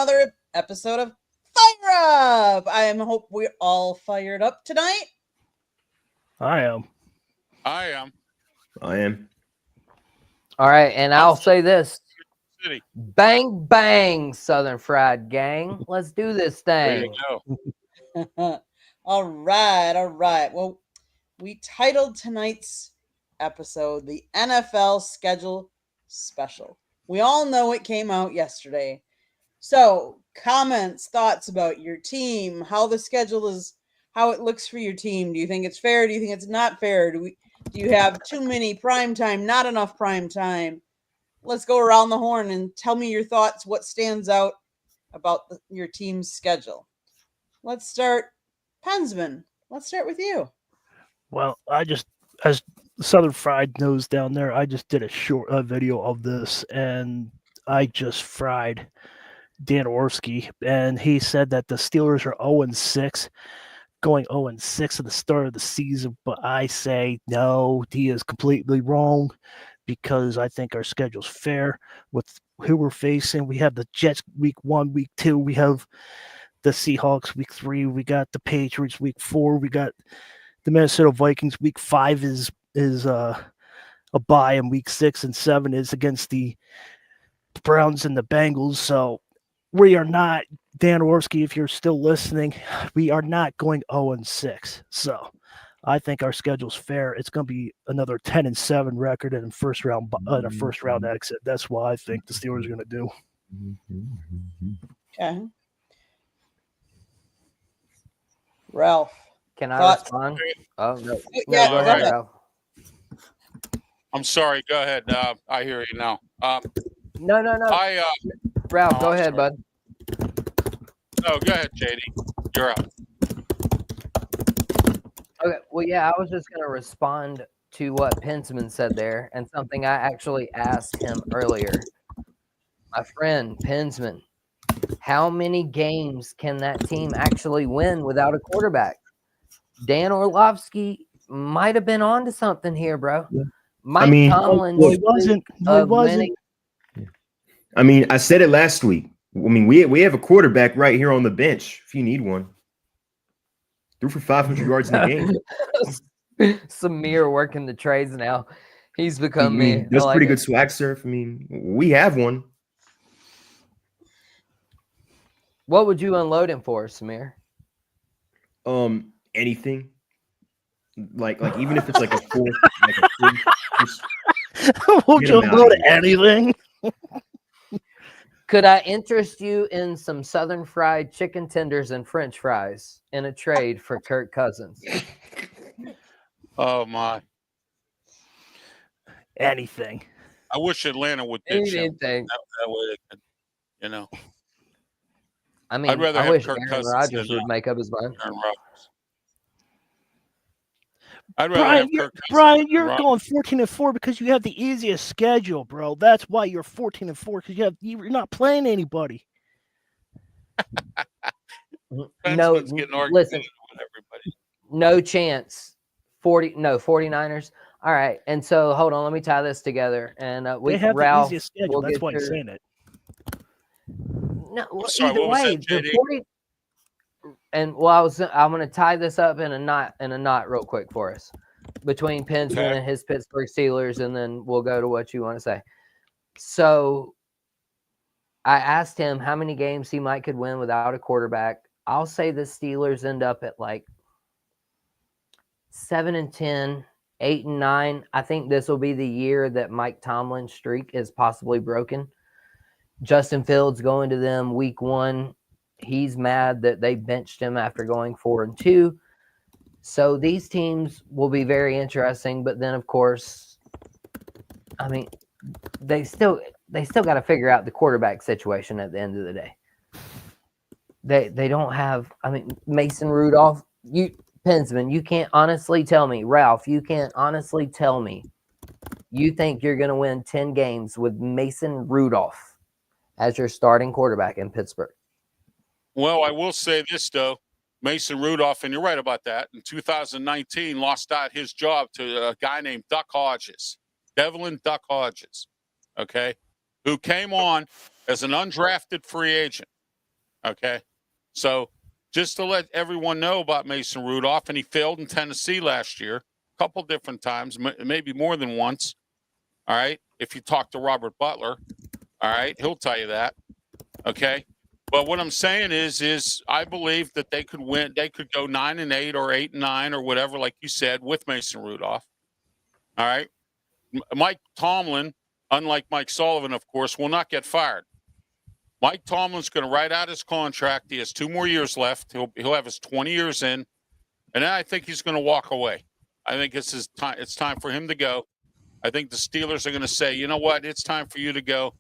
another episode of Fire Up. I hope we're all fired up tonight. I am. I am. I am. All right, and I'll say this. City. Bang, bang, Southern Fried Gang. Let's do this There thing. you go. All right. Well, we titled tonight's episode the NFL Schedule Special. We all know it came out yesterday. So, comments, thoughts about your team, how the schedule is, how it looks for your team. Do you think it's fair? Do you think it's not fair? Do you have too many prime time, not enough prime time? Let's go around the horn and tell me your thoughts. What stands out about your team's schedule? Let's start, Pensman. Let's start with you. Well, as Southern Fried knows down there, I just did a video of this, and I just fried Dan Orski, and he said that the Steelers are 0-6, going 0-6 at the start of the season. But I say no, he is completely wrong, because I think our schedule's fair with who we're facing. We have the Jets week 1, week 2. We have the Seahawks week 3. We got the Patriots week 4. We got the Minnesota Vikings week 5 is a bye, and week 6 and 7 is against the Browns and the Bengals. So we are not, Dan Orski, if you're still listening, we are not going 0-6. So I think our schedule's fair. It's going to be another 10-7 record and a first round exit. That's what I think the Steelers are going to do. Okay. Ralph. Can I Thoughts? respond? Oh, no. Yeah, Go all ahead, right. Ralph. I'm sorry. Go ahead. I hear you now. No. Ralph, Oh, go I'm ahead, sorry. bud. No, go ahead, JD. You're up. Okay. Well, yeah, I was just going to respond to what Pensman said there, and something I actually asked him earlier. My friend Pensman, how many games can that team actually win without a quarterback? Dan Orlovsky might have been onto something here, bro. Yeah. Mike Tomlin he wasn't. winning. I mean, I said it last week. I mean, we have a quarterback right here on the bench if you need one. Threw for 500 yards in the game. Samir working the trades now. He's become me. That's I pretty like good it. swag surf. I mean, we have one. What would you unload him for, Samir? Anything. Like even if it's like a fourth, like a three, just Won't Get you him out upload of here. anything? Could I interest you in some Southern fried chicken tenders and French fries in a trade for Kirk Cousins? Oh my! Anything. I wish Atlanta would pitch him. Anything. That way, they could, you know, I mean, rather I have wish Kirk Aaron Cousins Rodgers than, would make up his mind. Aaron Rodgers. I'd rather have Kirk Cousins. Brian, than you're Rodgers. going 14-4 because you have the easiest schedule, bro. That's why you're 14-4, because you're not playing anybody. No, Pensman's getting argumentative listen, with everybody. no chance. 49ers. All right, and so hold on, let me tie this together. And They have Ralph, the easiest schedule. we'll That's get why I'm your- saying it. No, sorry, either what was way, that, the JD? 40. And I'm going to tie this up in a knot real quick for us between Pensman Okay. and his Pittsburgh Steelers, and then we'll go to what you want to say. So I asked him how many games he might could win without a quarterback. I'll say the Steelers end up at like 7-10, 8-9. I think this will be the year that Mike Tomlin's streak is possibly broken. Justin Fields going to them week 1. He's mad that they benched him after going 4-2. So these teams will be very interesting. But then, of course, I mean, they still got to figure out the quarterback situation at the end of the day. They don't have. I mean, Mason Rudolph. Pensman, you can't honestly tell me. Ralph, you can't honestly tell me. You think you're going to win 10 games with Mason Rudolph as your starting quarterback in Pittsburgh? Well, I will say this, though. Mason Rudolph, and you're right about that, in 2019 lost out his job to a guy named Duck Hodges, Devlin Duck Hodges, okay, who came on as an undrafted free agent. Okay. So just to let everyone know about Mason Rudolph, and he failed in Tennessee last year, a couple different times, maybe more than once. All right. If you talk to Robert Butler, all right, he'll tell you that. Okay. But what I'm saying is I believe that they could win. They could go 9-8 or 8-9 or whatever, like you said, with Mason Rudolph. All right. Mike Tomlin, unlike Mike Sullivan, of course, will not get fired. Mike Tomlin's going to write out his contract. He has 2 more years left. He'll have his 20 years in, and then I think he's going to walk away. I think it's his time. It's time for him to go. I think the Steelers are going to say, you know what, it's time for you to go.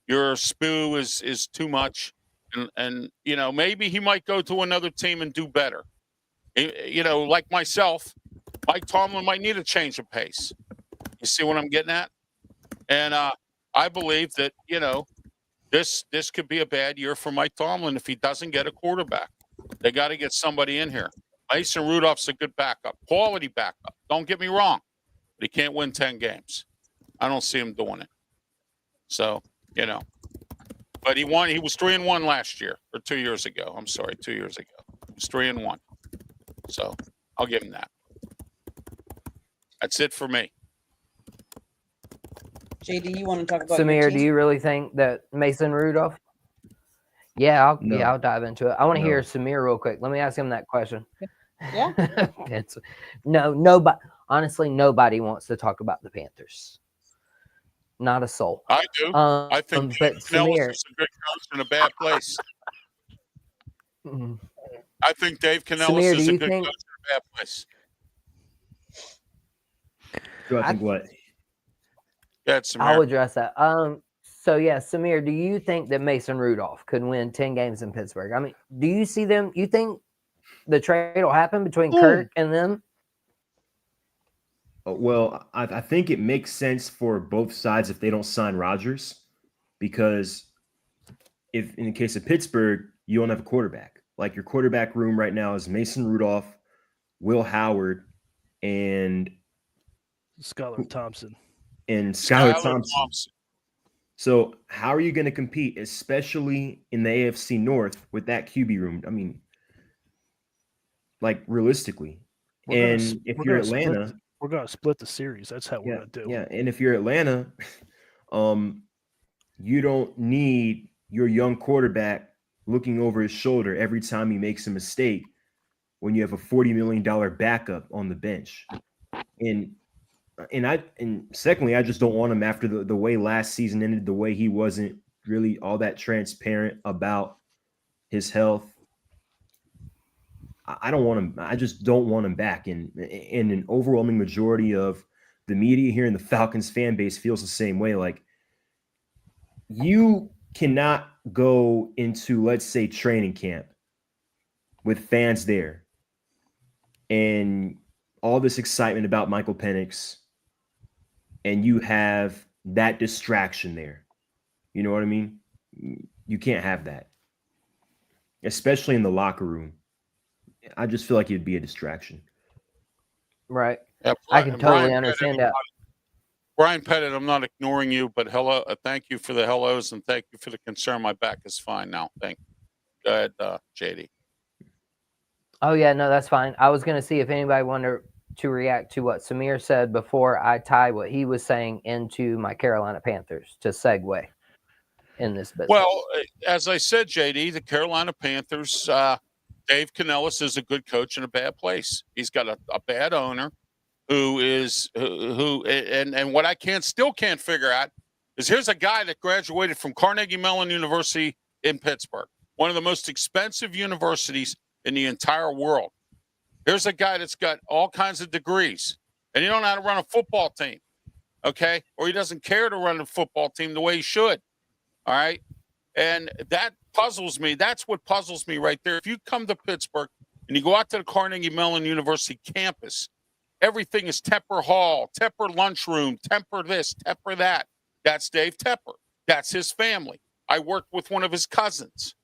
Your spew is too much, and you know, maybe he might go to another team and do better. You know, like myself, Mike Tomlin might need a change of pace. You see what I'm getting at? And I believe that, you know, this could be a bad year for Mike Tomlin if he doesn't get a quarterback. They got to get somebody in here. Mason Rudolph's a good backup, quality backup. Don't get me wrong, but he can't win 10 games. I don't see him doing it. So, you know, but he won. He was 3-1 last year or 2 years ago. I'm sorry, 2 years ago. He was 3-1. So I'll give him that. That's it for me. JD, you want to talk about your Samir, team? do you really think that Mason Rudolph? Yeah, No. I'll dive into it. I want to No. hear Samir real quick. Let me ask him that question. Yeah. Nobody. Honestly, nobody wants to talk about the Panthers. Not a soul. I do. I think but Nellis Samir, is a good coach in a bad place. mm, I think Dave Canellis Samir, is do a you good think- coach in a bad place. Do I think what? Yeah, it's I'll Samir. address that. So yeah, Samir, do you think that Mason Rudolph could win 10 games in Pittsburgh? I mean, do you see them? You think the trade will happen between Kirk and them? Well, I think it makes sense for both sides if they don't sign Rodgers, because if in the case of Pittsburgh, you don't have a quarterback. Like your quarterback room right now is Mason Rudolph, Will Howard, and Skylar Thompson. Skylar Thompson. So how are you going to compete, especially in the AFC North with that QB room? I mean, like realistically, We're and gonna, if we're you're gonna split Atlanta, the- we're going to split the series. That's how we're yeah, going to do. yeah, and if you're Atlanta, you don't need your young quarterback looking over his shoulder every time he makes a mistake when you have a $40 million backup on the bench. And secondly, I just don't want him after the way last season ended, the way he wasn't really all that transparent about his health. I don't want him. I just don't want him back. And an overwhelming majority of the media here and the Falcons fan base feels the same way. Like, you cannot go into, let's say, training camp with fans there and all this excitement about Michael Penix, and you have that distraction there. You know what I mean? You can't have that, especially in the locker room. I just feel like it'd be a distraction. Right. Yeah, I can totally Brian understand Pettit, that. Brian Pettit, I'm not ignoring you, but hello, thank you for the hellos and thank you for the concern. My back is fine now. Thank you. Go ahead, JD. Oh yeah, no, that's fine. I was gonna see if anybody wanted to react to what Samir said before I tie what he was saying into my Carolina Panthers to segue in this business. Well, as I said, JD, the Carolina Panthers, Dave Canellis is a good coach in a bad place. He's got a bad owner who what I still can't figure out is here's a guy that graduated from Carnegie Mellon University in Pittsburgh, one of the most expensive universities in the entire world. Here's a guy that's got all kinds of degrees, and he don't know how to run a football team, okay? Or he doesn't care to run a football team the way he should, all right? And that puzzles me. That's what puzzles me right there. If you come to Pittsburgh and you go out to the Carnegie Mellon University campus, everything is Tepper Hall, Tepper lunchroom, Tepper this, Tepper that. That's Dave Tepper. That's his family. I worked with one of his cousins,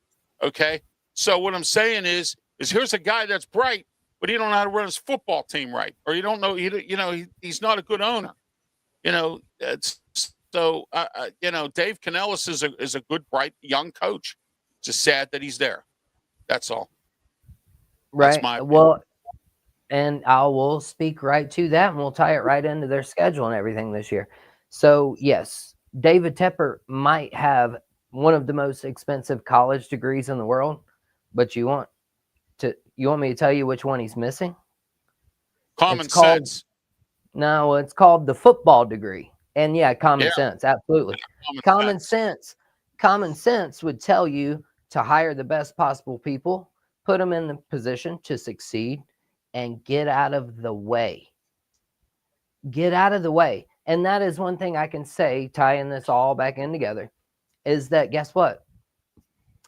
okay? So what I'm saying is here's a guy that's bright, but he don't know how to run his football team right, or you don't know, he's not a good owner. Dave Canellis is a good, bright, young coach. Just sad that he's there. That's all. Right. That's my Well, and I will speak right to that, and we'll tie it right into their schedule and everything this year. So, yes, David Tepper might have one of the most expensive college degrees in the world, but you want me to tell you which one he's missing? common it's called- sense. No, it's called the football degree. And yeah, common Yeah. sense, absolutely. Common sense would tell you to hire the best possible people, put them in the position to succeed, and get out of the way. Get out of the way. And that is one thing I can say, tying this all back in together, is that guess what?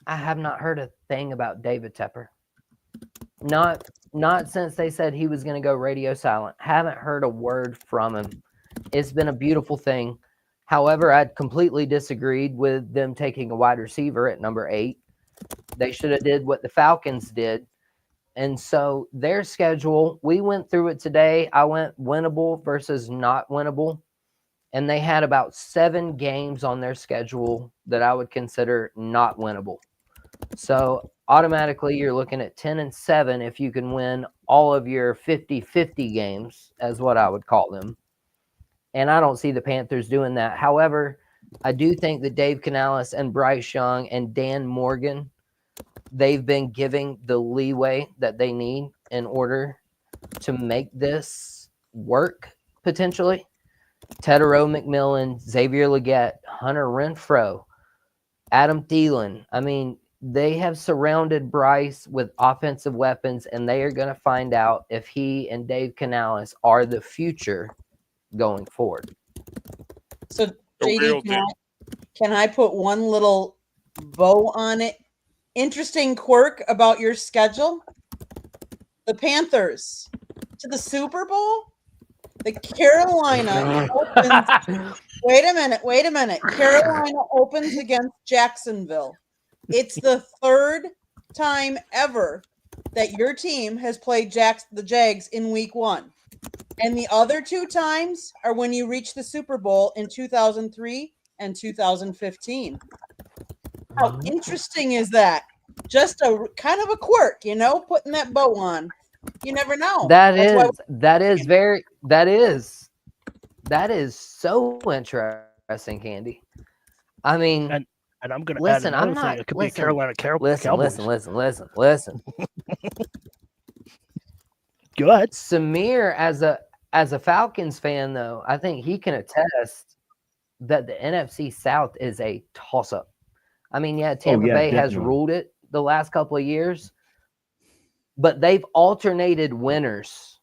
I have not heard a thing about David Tepper. Not since they said he was going to go radio silent. Haven't heard a word from him. It's been a beautiful thing. However, I completely disagreed with them taking a wide receiver at number 8. They should have did what the Falcons did. And so their schedule, we went through it today. I went winnable versus not winnable. And they had about 7 games on their schedule that I would consider not winnable. So automatically you're looking at 10-7 if you can win all of your 50-50 games, as what I would call them. And I don't see the Panthers doing that. However, I do think that Dave Canales and Bryce Young and Dan Morgan, they've been giving the leeway that they need in order to make this work, potentially. Tedero McMillan, Xavier Legette, Hunter Renfrow, Adam Thielen. I mean, they have surrounded Bryce with offensive weapons, and they are going to find out if he and Dave Canales are the future going forward. So, The real JD, can I put one little bow on it? Interesting quirk about your schedule. The Panthers to the Super Bowl. The Carolina opens. Wait a minute. Carolina opens against Jacksonville. It's the 3rd time ever that your team has played the Jags in week 1. And the other 2 times are when you reached the Super Bowl in 2003 and 2015. How interesting is that? Just a kind of a quirk, putting that bow on. You never know. That is so interesting, Candy. I mean, and I'm going to listen, add I'm another not. thing. It could Listen, be Carolina listen, Cowboys. listen. Go ahead. Samir, as a Falcons fan, though, I think he can attest that the NFC South is a toss-up. I mean, Tampa Bay has ruled it the last couple of years, but they've alternated winners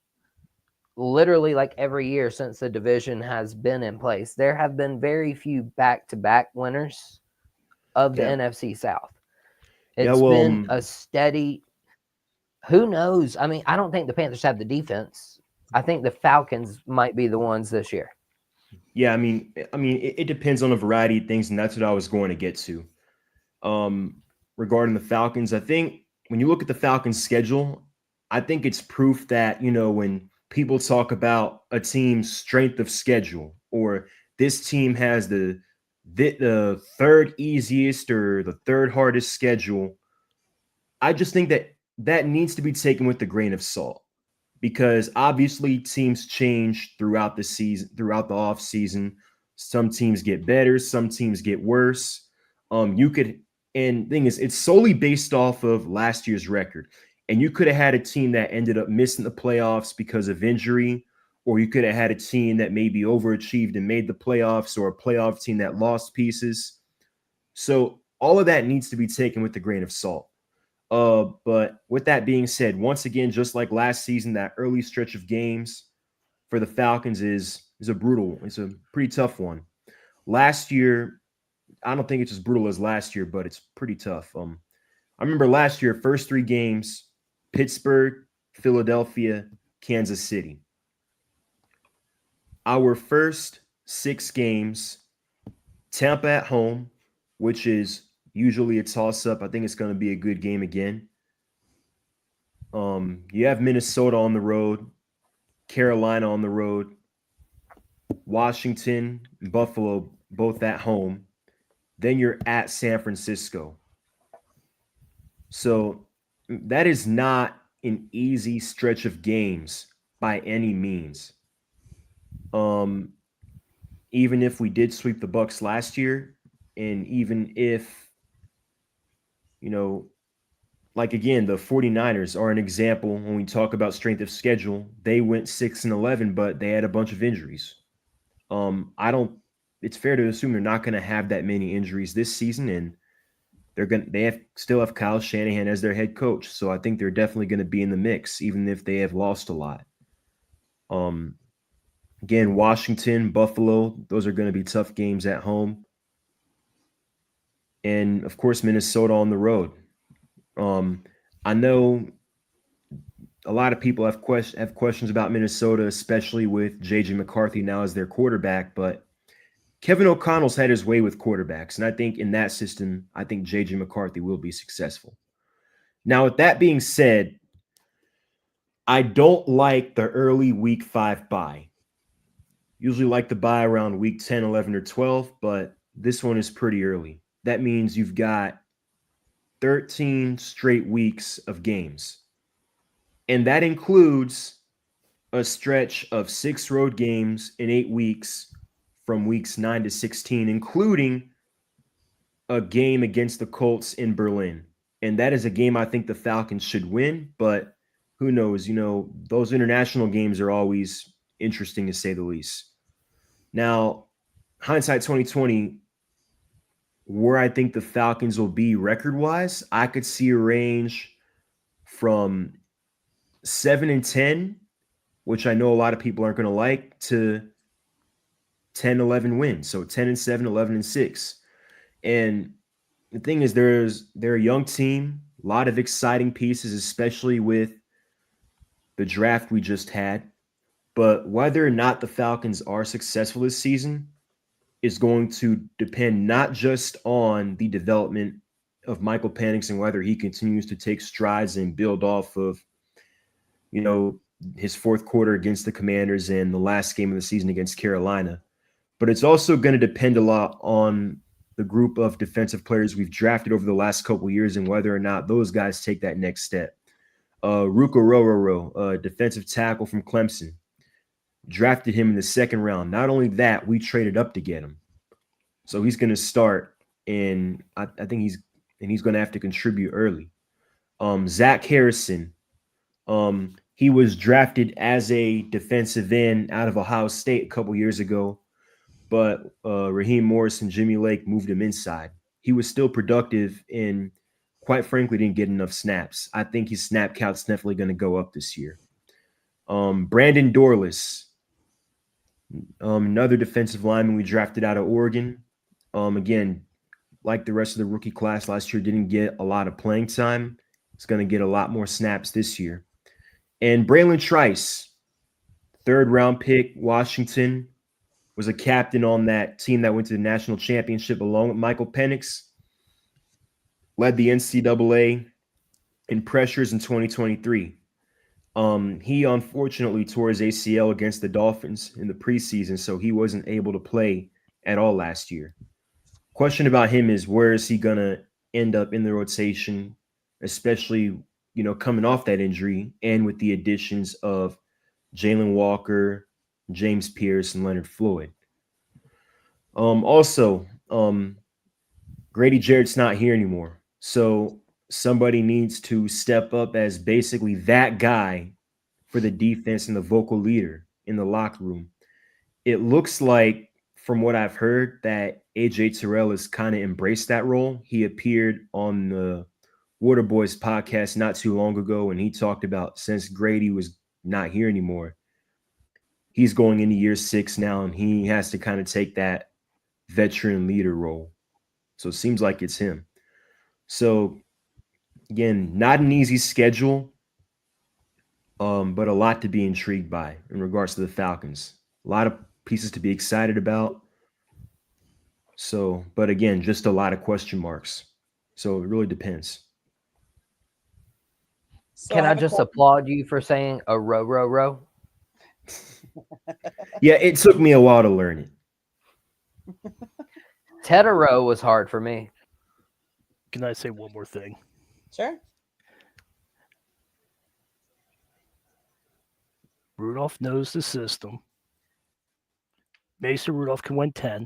literally like every year since the division has been in place. There have been very few back-to-back winners of the NFC South. It's been a steady. Who knows? I mean, I don't think the Panthers have the defense. I think the Falcons might be the ones this year. Yeah, I mean, it depends on a variety of things, and that's what I was going to get to. Regarding the Falcons, I think when you look at the Falcons' schedule, I think it's proof that, when people talk about a team's strength of schedule, or this team has the 3rd easiest or the 3rd hardest schedule, I just think that needs to be taken with a grain of salt, because obviously teams change throughout the season, throughout the off season. Some teams get better, some teams get worse. And thing is, it's solely based off of last year's record. And you could have had a team that ended up missing the playoffs because of injury, or you could have had a team that maybe overachieved and made the playoffs, or a playoff team that lost pieces. So all of that needs to be taken with a grain of salt. But with that being said, once again, just like last season, that early stretch of games for the Falcons is a pretty tough one. Last year, I don't think it's as brutal as last year, but it's pretty tough. I remember last year, first 3 games, Pittsburgh, Philadelphia, Kansas City. Our first 6 games, Tampa at home, which is usually a toss-up. I think it's going to be a good game again. You have Minnesota on the road, Carolina on the road, Washington, Buffalo, both at home. Then you're at San Francisco. So that is not an easy stretch of games by any means. Even if we did sweep the Bucks last year, and even if, you know, like again, the 49ers are an example when we talk about strength of schedule. They went 6-11, but they had a bunch of injuries. I don't it's fair to assume they're not going to have that many injuries this season, and still have Kyle Shanahan as their head coach. So I think they're definitely going to be in the mix, even if they have lost a lot. Again, Washington, Buffalo, those are going to be tough games at home. And of course, Minnesota on the road. I know a lot of people have questions about Minnesota, especially with JJ McCarthy now as their quarterback, but Kevin O'Connell's had his way with quarterbacks, and I think in that system, I think JJ McCarthy will be successful. Now, with that being said, I don't like the early week 5 bye. Usually like to buy around week 10, 11, or 12, but this one is pretty early. That means you've got 13 straight weeks of games. And that includes a stretch of 6 road games in 8 weeks from weeks 9 to 16, including a game against the Colts in Berlin. And that is a game I think the Falcons should win, but who knows? Those international games are always interesting to say the least. Now, hindsight 2020, where I think the Falcons will be record-wise, I could see a range from 7-10, which I know a lot of people aren't going to like, to 10-11 wins. So 10-7, 11-6. And the thing is, they're a young team, a lot of exciting pieces, especially with the draft we just had. But whether or not the Falcons are successful this season is going to depend not just on the development of Michael Penix and whether he continues to take strides and build off of, his fourth quarter against the Commanders and the last game of the season against Carolina. But it's also going to depend a lot on the group of defensive players we've drafted over the last couple of years and whether or not those guys take that next step. Ruka Rororo, defensive tackle from Clemson, drafted him in the second round. Not only that, we traded up to get him. So he's going to start, and I think he's going to have to contribute early. Zach Harrison, he was drafted as a defensive end out of Ohio State a couple years ago, but Raheem Morris and Jimmy Lake moved him inside. He was still productive and, quite frankly, didn't get enough snaps. I think his snap count's definitely going to go up this year. Brandon Dorlus, another defensive lineman we drafted out of Oregon. Again, like the rest of the rookie class last year, didn't get a lot of playing time. He's going to get a lot more snaps this year. And Braylon Trice, third-round pick, Washington, was a captain on that team that went to the national championship along with Michael Penix, led the NCAA in pressures in 2023. He unfortunately tore his ACL against the Dolphins in the preseason, so he wasn't able to play at all last year. Question about him is, where is he going to end up in the rotation, especially, coming off that injury and with the additions of Jalen Walker, James Pierce, and Leonard Floyd. Also, Grady Jarrett's not here anymore. So somebody needs to step up as basically that guy for the defense and the vocal leader in the locker room. It looks like, from what I've heard, that AJ Terrell has kind of embraced that role. He appeared on the Water Boys podcast not too long ago, and he talked about, since Grady was not here anymore, he's going into year 6 now, and he has to kind of take that veteran leader role. So it seems like it's him. So, again, not an easy schedule, but a lot to be intrigued by in regards to the Falcons. A lot of pieces to be excited about. So, but again, just a lot of question marks. So it really depends. So Can I have a just que- applaud you for saying a row? Yeah, it took me a while to learn it. Tedero was hard for me. Can I say one more thing? Sure. Rudolph knows the system. Mason Rudolph can win 10.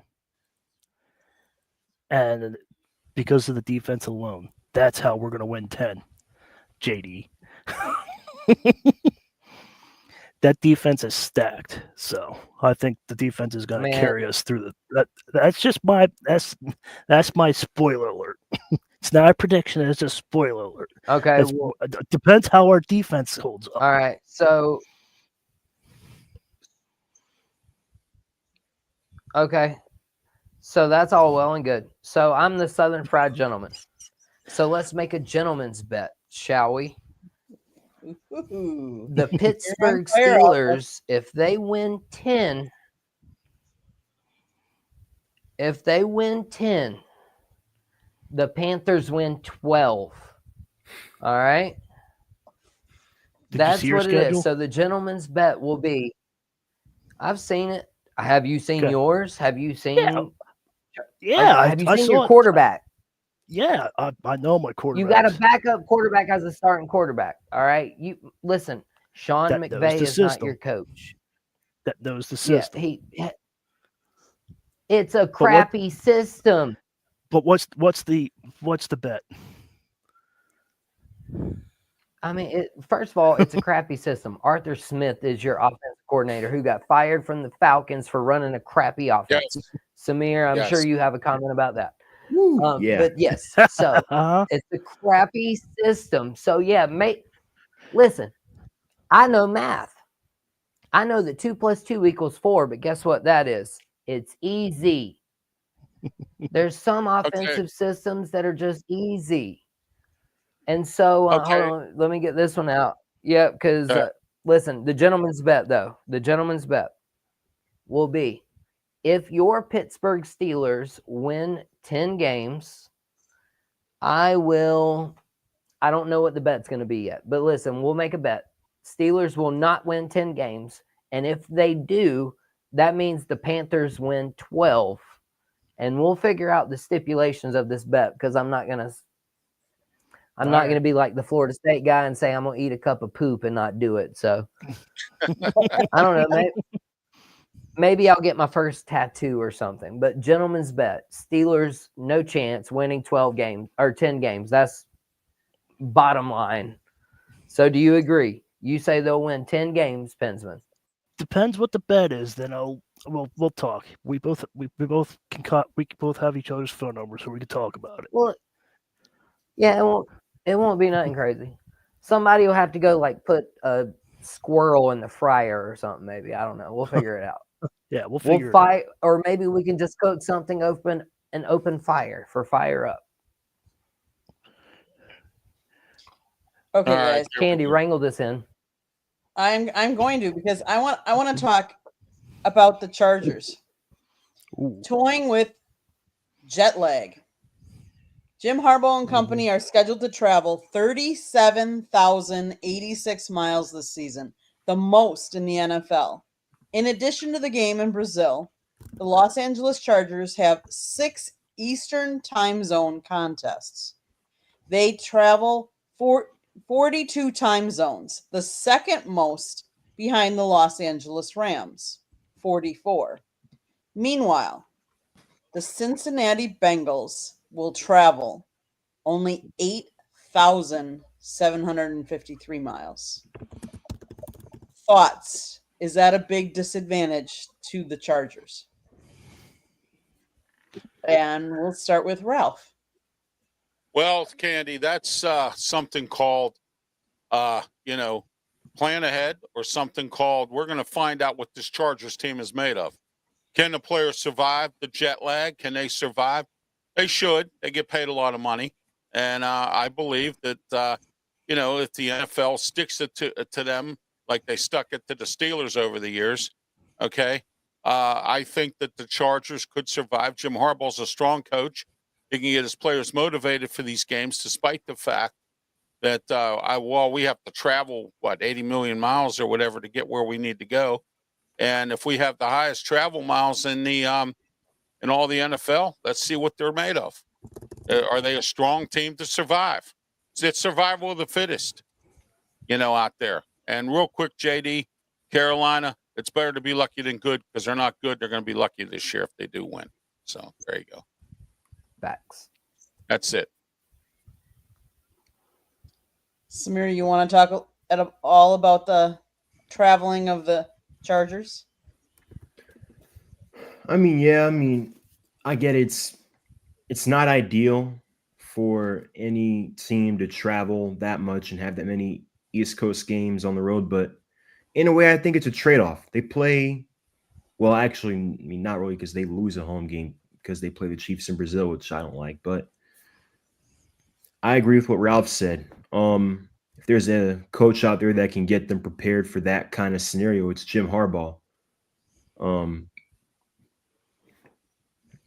And because of the defense alone, that's how we're going to win 10. JD. That defense is stacked. So I think the defense is going to carry us through that's just my that's my spoiler alert. It's not a prediction, it's a spoiler alert. Okay. It depends how our defense holds up. All right. So okay. So that's all well and good. So I'm the Southern Fried Gentleman. So let's make a gentleman's bet, shall we? Ooh. The Pittsburgh Steelers, if they win 10, the Panthers win 12. All right? That's what it is. So the gentleman's bet will be, I've seen it. Have you seen yours? Have you seen? Yeah. Have you seen your quarterback? Yeah, I know my quarterback. You got a backup quarterback as a starting quarterback. All right. You listen, Sean McVay is not your coach. That knows the system. Yeah, it's a crappy system. But what's the bet? I mean, first of all, it's a crappy system. Arthur Smith is your offensive coordinator who got fired from the Falcons for running a crappy offense. Yes. Samir, I'm sure you have a comment about that. Yeah. But yes, so it's a crappy system. So yeah, listen, I know math. I know that 2 + 2 = 4, but guess what that is? It's easy. There's some offensive systems that are just easy. And so hold on, let me get this one out. Yeah, because listen, the gentleman's bet will be, if your Pittsburgh Steelers win 10 games, I don't know what the bet's going to be yet, but listen, we'll make a bet. Steelers will not win 10 games. And if they do, that means the Panthers win 12. And we'll figure out the stipulations of this bet, because I'm not going to be like the Florida State guy and say I'm going to eat a cup of poop and not do it. So I don't know. Maybe I'll get my first tattoo or something. But gentleman's bet, Steelers, no chance winning 12 games or 10 games. That's bottom line. So do you agree? You say they'll win 10 games, Pensman. Depends what the bet is. Then we'll talk. We both have each other's phone numbers, so we can talk about it. Well, yeah, it won't be nothing crazy. Somebody will have to go put a squirrel in the fryer or something. Maybe, I don't know. We'll figure it out. Yeah, we'll figure it out. Or maybe we can just cook something open fire for fire up. Okay, guys. Candy, wrangle this in. I'm going to, because I want to talk about the Chargers. Ooh. Toying with jet lag. Jim Harbaugh and company are scheduled to travel 37,086 miles this season, the most in the NFL. In addition to the game in Brazil, the Los Angeles Chargers have 6 Eastern time zone contests. They travel 42 time zones, the second most behind the Los Angeles Rams, 44. Meanwhile, the Cincinnati Bengals will travel only 8,753 miles. Thoughts? Is that a big disadvantage to the Chargers? And we'll start with Ralph. Well, Candy, that's something called, plan ahead, or something called, we're going to find out what this Chargers team is made of. Can the players survive the jet lag? Can they survive? They should. They get paid a lot of money. And I believe that, if the NFL sticks it to them like they stuck it to the Steelers over the years, I think that the Chargers could survive. Jim Harbaugh's a strong coach. He can get his players motivated for these games, despite the fact that we have to travel 80 million miles or whatever to get where we need to go. And if we have the highest travel miles in all the NFL, let's see what they're made of. Are they a strong team to survive? It's survival of the fittest, out there. And real quick, JD, Carolina, it's better to be lucky than good because they're not good. They're going to be lucky this year if they do win. So there you go. Facts. That's it. Samir, you want to talk all about the traveling of the Chargers? I mean, I get it's not ideal for any team to travel that much and have that many East Coast games on the road, but in a way, I think it's a trade-off. They play, well, actually, not really, because they lose a home game because they play the Chiefs in Brazil, which I don't like, but I agree with what Ralph said. If there's a coach out there that can get them prepared for that kind of scenario, it's Jim Harbaugh.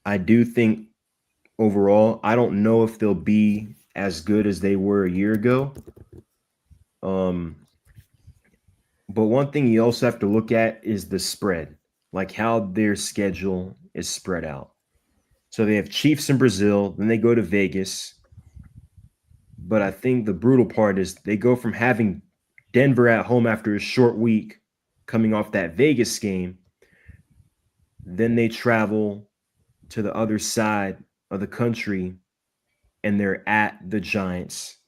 I do think overall, I don't know if they'll be as good as they were a year ago. But one thing you also have to look at is the spread, like how their schedule is spread out. So they have Chiefs in Brazil, then they go to Vegas. But I think the brutal part is they go from having Denver at home after a short week, coming off that Vegas game. Then they travel to the other side of the country and they're at the Giants.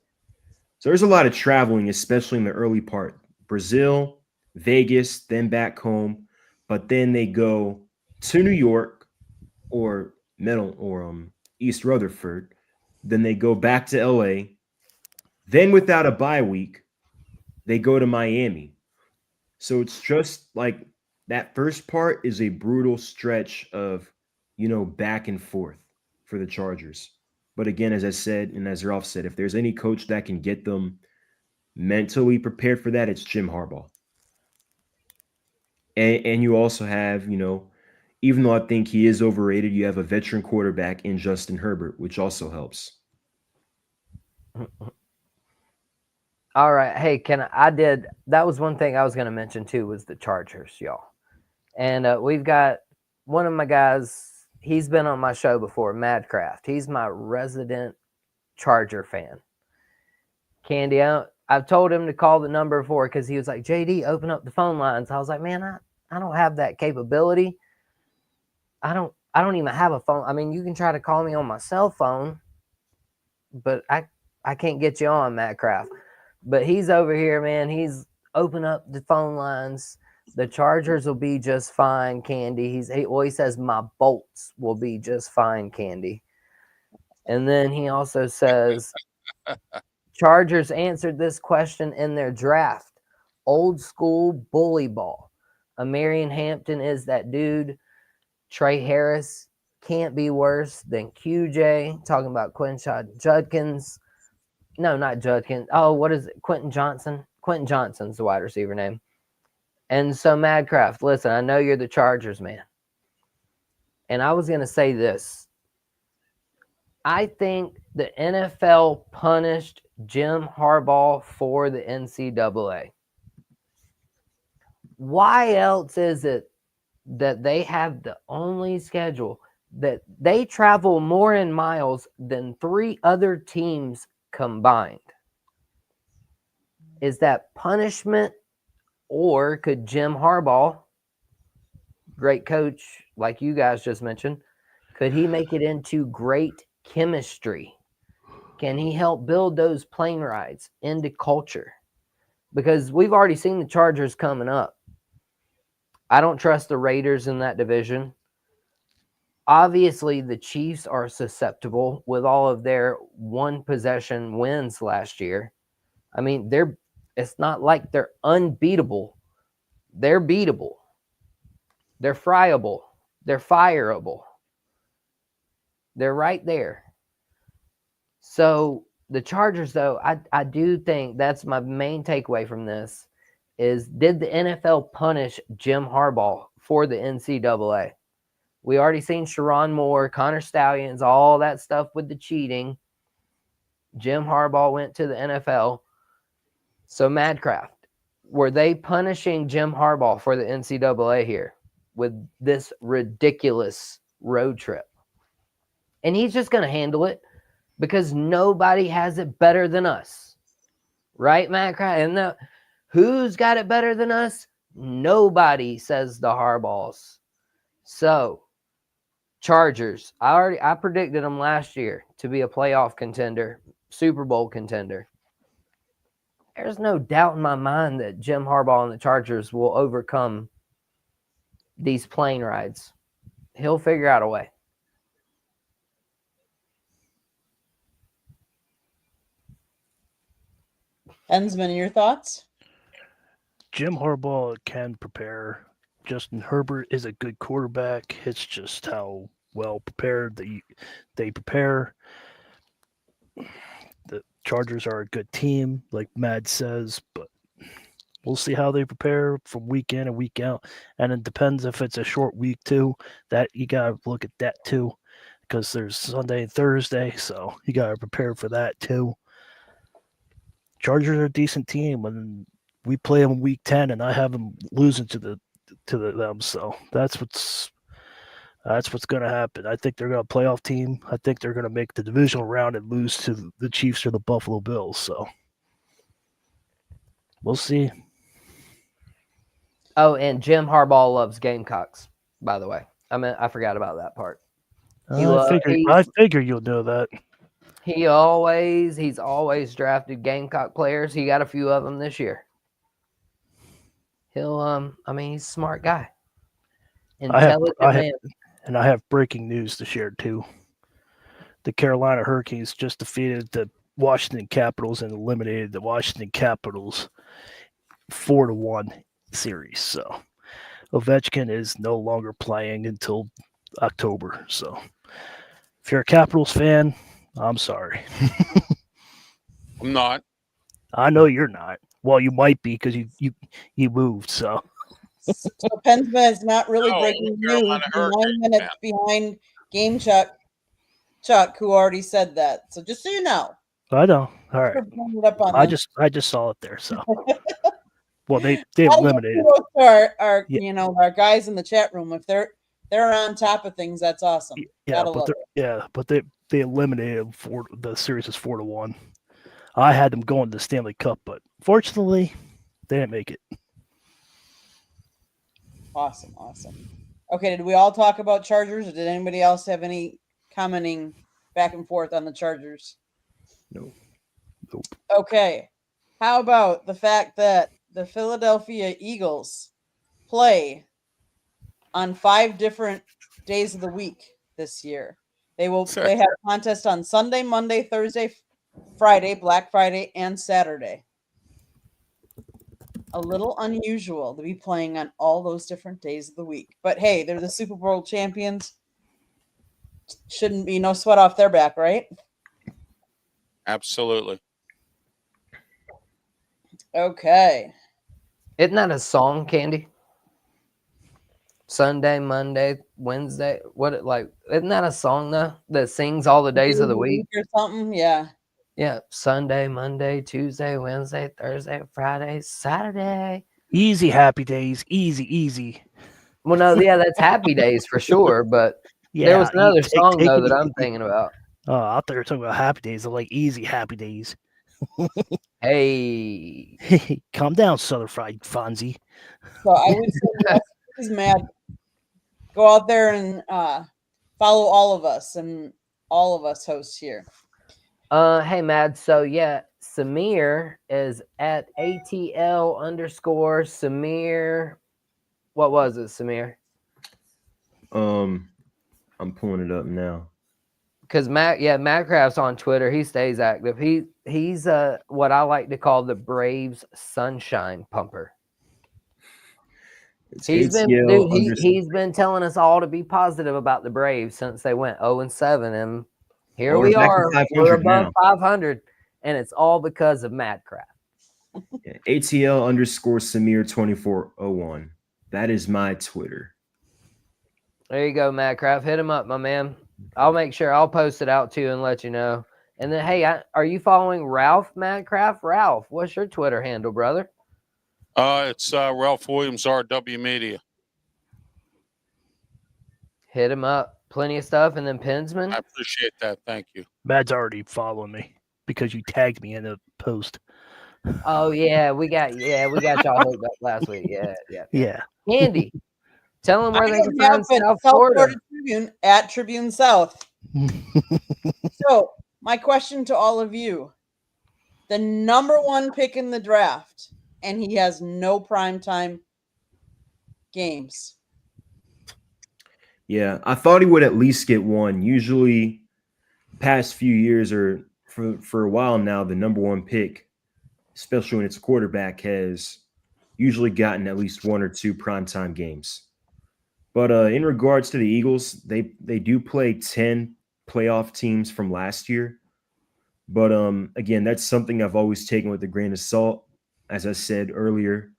So there's a lot of traveling, especially in the early part. Brazil, Vegas, then back home. But then they go to New York or East Rutherford. Then they go back to LA. Then without a bye week, they go to Miami. So it's just like that first part is a brutal stretch of, back and forth for the Chargers. But again, as I said, and as Ralph said, if there's any coach that can get them mentally prepared for that, it's Jim Harbaugh. And you also have, even though I think he is overrated, you have a veteran quarterback in Justin Herbert, which also helps. All right. Hey, that was one thing I was going to mention too, was the Chargers, y'all. And we've got one of my guys, he's been on my show before, Madcraft. He's my resident Charger fan. Candy, I've told him to call the number before because he was like, JD, open up the phone lines. I was like, man, I don't have that capability. I don't even have a phone. I mean, you can try to call me on my cell phone, but I can't get you on, Madcraft. But he's over here, man. He's open up the phone lines. The Chargers will be just fine, Candy. He says my Bolts will be just fine, Candy. And then he also says Chargers answered this question in their draft. Old school bully ball. Marion Hampton is that dude. Trey Harris can't be worse than QJ. Talking about Quinshon Judkins. No, not Judkins. Oh, what is it? Quentin Johnson. Quentin Johnson's the wide receiver name. And so, Madcraft, listen, I know you're the Chargers, man. And I was going to say this. I think the NFL punished Jim Harbaugh for the NCAA. Why else is it that they have the only schedule that they travel more in miles than 3 other teams combined? Is that punishment, or could Jim Harbaugh, great coach like you guys just mentioned, could he make it into great chemistry? Can he help build those plane rides into culture? Because we've already seen the Chargers coming up. I don't trust the Raiders in that division. Obviously, the Chiefs are susceptible with all of their one-possession wins last year. I mean, it's not like they're unbeatable. They're beatable. They're friable. They're fireable. They're right there. So the Chargers, though, I do think that's my main takeaway from this is, did the NFL punish Jim Harbaugh for the NCAA? We already seen Sharon Moore, Connor Stallions, all that stuff with the cheating. Jim Harbaugh went to the NFL. So Madcraft, were they punishing Jim Harbaugh for the NCAA here with this ridiculous road trip? And he's just going to handle it. because nobody has it better than us. Right, Matt? And who's got it better than us? Nobody, says the Harbaughs. So, Chargers. I predicted them last year to be a playoff contender, Super Bowl contender. There's no doubt in my mind that Jim Harbaugh and the Chargers will overcome these plane rides. He'll figure out a way. Hensman, your thoughts? Jim Harbaugh can prepare. Justin Herbert is a good quarterback. It's just how well prepared they prepare. The Chargers are a good team, like Mad says, but we'll see how they prepare from week in and week out. And it depends if it's a short week too. That you gotta look at that too, because there's Sunday and Thursday, so you gotta prepare for that too. Chargers are a decent team, and we play them week 10, and I have them losing to them. So that's what's going to happen. I think they're going to playoff team. I think they're going to make the divisional round and lose to the Chiefs or the Buffalo Bills. So we'll see. Oh, and Jim Harbaugh loves Gamecocks, by the way. I forgot about that part. I figure you'll know that. He's always drafted Gamecock players. He got a few of them this year. He's a smart guy. Intelligent man. And I have breaking news to share too. The Carolina Hurricanes just defeated the Washington Capitals and eliminated the Washington Capitals 4-1 series. So Ovechkin is no longer playing until October. So if you're a Capitals fan, I'm sorry. I'm not. I know you're not. Well, you might be because you moved. So Pensma is not really No, breaking Carolina news. Hurricanes 9 minutes behind Game Chuck, who already said that. So just so you know. I know. All right. I just saw it there. So well, they eliminated our our guys in the chat room. If they're on top of things, that's awesome. But they eliminated them for the series is 4-1. I had them going to the Stanley Cup, but fortunately, they didn't make it. Awesome. Okay, did we all talk about Chargers, or did anybody else have any commenting back and forth on the Chargers? No. Nope. Okay, how about the fact that the Philadelphia Eagles play on 5 different days of the week this year? They have a contest on Sunday, Monday, Thursday, Friday, Black Friday, and Saturday. A little unusual to be playing on all those different days of the week. But hey, they're the Super Bowl champions. Shouldn't be no sweat off their back, right? Absolutely. Okay. Isn't that a song, Candy? Sunday, Monday, Wednesday. Isn't that a song though that sings all the days of the week or something? Yeah. Yeah. Sunday, Monday, Tuesday, Wednesday, Thursday, Friday, Saturday. Easy happy days. Easy. Well, no, yeah, that's happy days for sure. But there was another song though that I'm thinking about. Oh, I thought you were talking about happy days. I like easy happy days. Hey, calm down, Southern Fried Fonzie. So I would say he's mad. Go out there and follow all of us and all of us hosts here. Hey, Mad. So yeah, Samir is at ATL _ Samir. What was it, Samir? I'm pulling it up now. Because Mattcraft's on Twitter. He stays active. He's what I like to call the Braves sunshine pumper. He's been telling us all to be positive about the Braves since they went 0-7, and here we are. We're above 500, and it's all because of Madcraft. Yeah, ATL _ Samir 2401. That is my Twitter. There you go, Madcraft. Hit him up, my man. I'll make sure I'll post it out to you and let you know. And then, hey, are you following Ralph Madcraft? Ralph, what's your Twitter handle, brother? It's Ralph Williams, RW Media. Hit him up. Plenty of stuff, and then Pinsman. I appreciate that. Thank you. Matt's already following me because you tagged me in the post. Oh yeah, we got y'all hooked up last week. Yeah. Yeah. Andy, tell them where I they can have find it, South South Florida. Florida Tribune at Tribune South. So, my question to all of you: the number one pick in the draft, and he has no primetime games. Yeah, I thought he would at least get one. Usually, past few years or for a while now, the number one pick, especially when it's a quarterback, has usually gotten at least one or two primetime games. But in regards to the Eagles, they do play 10 playoff teams from last year. But again, that's something I've always taken with a grain of salt. As I said earlier,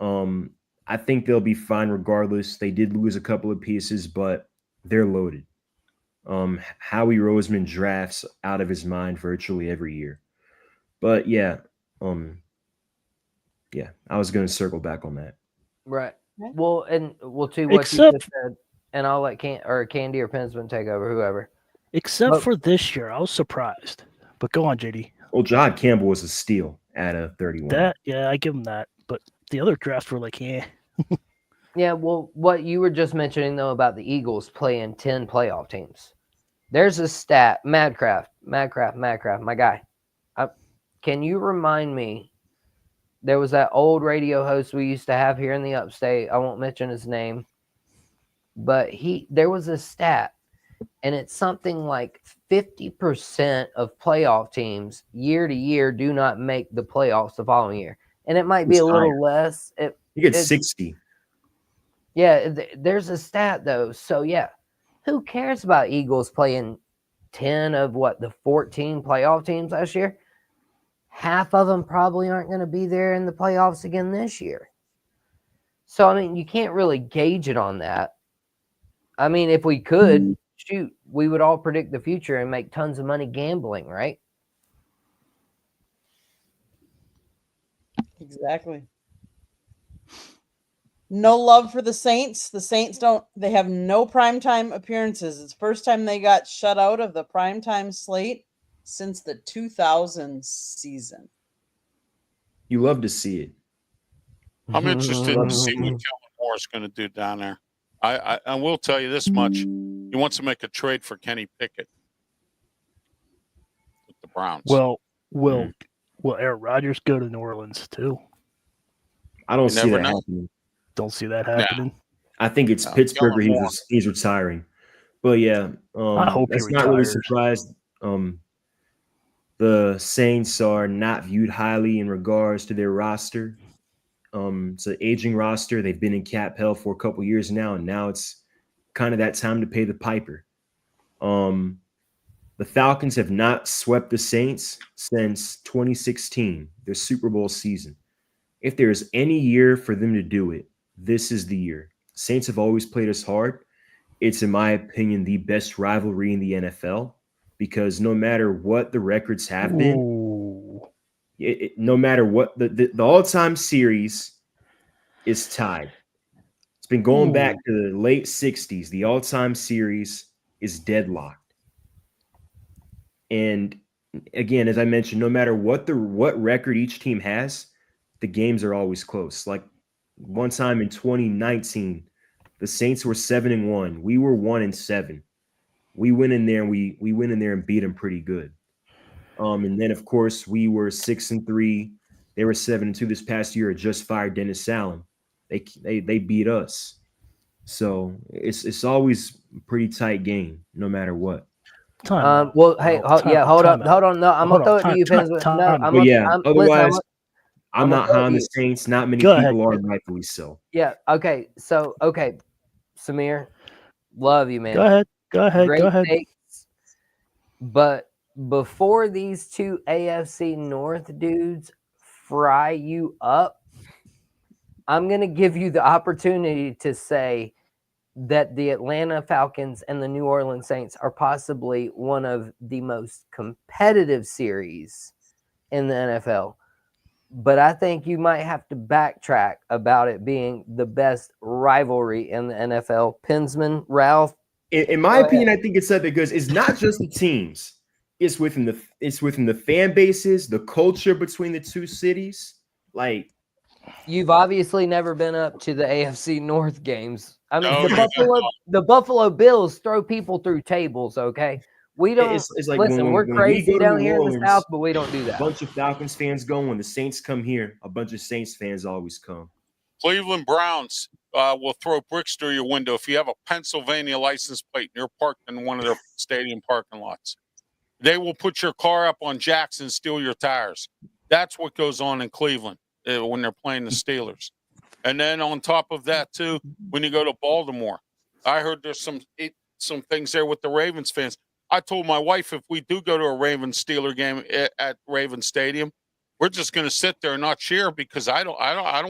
I think they'll be fine regardless. They did lose a couple of pieces, but they're loaded. Howie Roseman drafts out of his mind virtually every year. But yeah, I was going to circle back on that. Right. Okay. Well, and to what you Except- just said, and I'll let Candy or Pinsman take over, whoever. Except Well- for this year, I was surprised. But go on, JD. Well, John Campbell was a steal at a 31. That I give him that. But the other drafts were like, yeah. Yeah, well, what you were just mentioning though about the Eagles playing 10 playoff teams. There's a stat, Madcraft, my guy. Can you remind me? There was that old radio host we used to have here in the upstate. I won't mention his name, but there was a stat, and it's something like 50% of playoff teams year to year do not make the playoffs the following year, and it might be It's a little higher. less. You get it's- 60. Yeah, there's a stat though. So yeah, who cares about Eagles playing 10 of the 14 playoff teams last year? Half of them probably aren't going to be there in the playoffs again this year. So I mean, you can't really gauge it on that. I mean, if we could, shoot, we would all predict the future and make tons of money gambling, right? Exactly. No love for the Saints. The Saints they have no primetime appearances. It's the first time they got shut out of the primetime slate since the 2000 season. You love to see it. I'm interested to see what Kellen Moore is going to do down there. I will tell you this much: he wants to make a trade for Kenny Pickett with the Browns. Well, will Aaron Rodgers go to New Orleans too? I don't You see never that know. happening. Don't see that happening. I think it's No, Pittsburgh where Kellen Moore. he's retiring. But yeah, I hope he that's not really retires. surprised. The Saints are not viewed highly in regards to their roster. It's an aging roster. They've been in cap hell for a couple years now, and now it's kind of that time to pay the piper. The Falcons have not swept the Saints since 2016, their Super Bowl season. If there's any year for them to do it, this is the year. Saints have always played us hard. It's, in my opinion, the best rivalry in the NFL because no matter what the records have been, Ooh. no matter what the all-time series is tied. It's been going back to the late 60s. The all-time series is deadlocked. And again, as I mentioned, no matter what record each team has, the games are always close. Like one time in 2019, the Saints were 7-1. We were 1-7. We went in there and we went in there and beat them pretty good. And then of course we were 6-3. They were 7-2 this past year. Just fired Dennis Allen. They beat us. So it's always a pretty tight game, no matter what. Time out. Well, hey, No, time out, hold time up. out. No, I'm Hold gonna throw on, it to you, time- Pinsman. time- No, time. I'm But yeah, listen, otherwise, I'm I'm not gonna high on the you- Saints. Not many Go people ahead. are, rightfully so. yeah. Okay, so Samir, love you, man. Go ahead. Great Go ahead. takes. But before these two AFC North dudes fry you up, I'm going to give you the opportunity to say that the Atlanta Falcons and the New Orleans Saints are possibly one of the most competitive series in the NFL. But I think you might have to backtrack about it being the best rivalry in the NFL. Pinsman, Ralph, In my Go opinion, I think it's that because it's not just the teams; it's within the fan bases, the culture between the two cities. Like, You've obviously never been up to the AFC North games. I mean, No, you have the Buffalo Bills throw people through tables. Okay, we don't it's like listen. We're when we crazy go to down New here in the Orleans, South, but we don't do a that. bunch of Falcons fans go. When the Saints come here, a bunch of Saints fans always come. Cleveland Browns will throw bricks through your window if you have a Pennsylvania license plate and you're parked in one of their stadium parking lots. They will put your car up on jacks and steal your tires. That's what goes on in Cleveland when they're playing the Steelers. And then on top of that, too, when you go to Baltimore, I heard there's some things there with the Ravens fans. I told my wife if we do go to a Ravens Steeler game at Ravens Stadium, we're just going to sit there and not cheer because I don't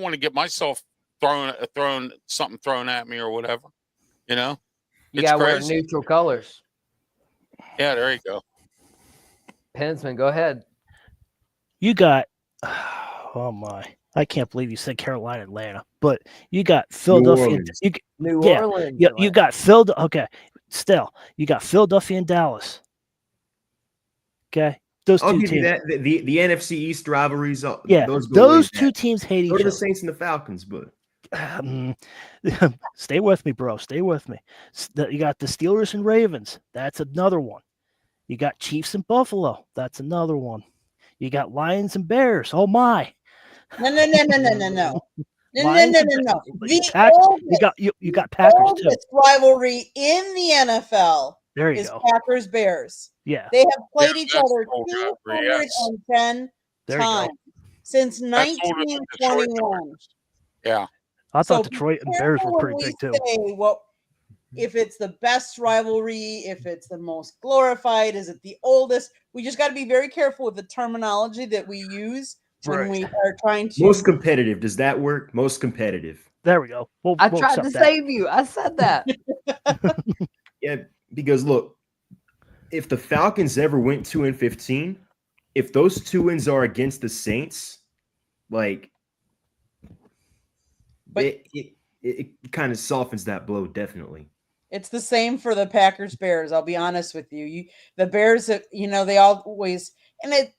want to get myself thrown something thrown at me or whatever. You know, You it's got to wear crazy. neutral colors. Yeah, there you go. Pensman, go ahead. You got, oh my, I can't believe you said Carolina, Atlanta, but you got Philadelphia. Orleans. New Yeah, Orleans. you Atlanta. got Philadelphia. Okay, still, you got Philadelphia and Dallas. Okay, those I'll two give you teams. that. The NFC East rivalries. Yeah, those go way those back. two teams hate Go each to the other. Saints and the Falcons, but Stay with me, bro. Stay with me. You got the Steelers and Ravens. That's another one. You got Chiefs and Buffalo. That's another one. You got Lions and Bears. Oh my! No. No. Lions and No. Bears. The You got Packers too. oldest rivalry in the NFL There you is go. Packers Bears. Yeah, They have played Yeah, each that's other old rivalry, yes. 210 there you go. times since That's older than Detroit 1921. Tigers. Yeah. I So thought be Detroit and Bears careful were when pretty we big too. say what if it's the best rivalry, if it's the most glorified, is it the oldest? We just got to be very careful with the terminology that we use when Right. we are trying to. most competitive. Does that work? Most competitive. There we go. We'll I tried to accept that. save you. I said that. Yeah, because look, if the Falcons ever went 2-15, if those 2 wins are against the Saints, like But- it kind of softens that blow, definitely. It's the same for the Packers Bears. I'll be honest with you. The Bears, they always, and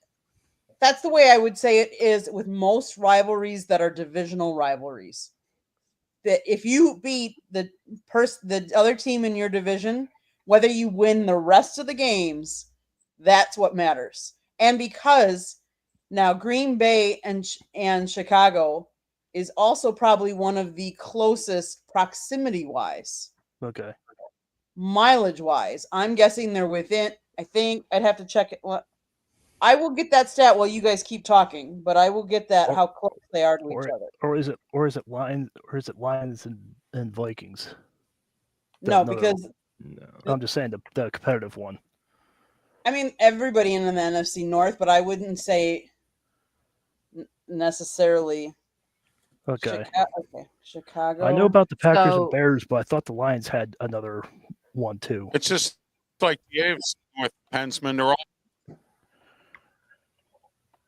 that's the way I would say it is with most rivalries that are divisional rivalries. That if you beat the other team in your division, whether you win the rest of the games, that's what matters. And because now Green Bay and Chicago is also probably one of the closest proximity wise. Okay. Mileage wise, I'm guessing they're within. I think I'd have to check it. Well, I will get that stat while you guys keep talking, but I will get that how close they are to each other. Or is it Lions and Vikings? No, Another- because No. I'm just saying the competitive one. I mean everybody in the NFC North, but I wouldn't say necessarily. Okay. Chicago. I know about the Packers So- and Bears, but I thought the Lions had another one too. It's just like the AFC with Pensman.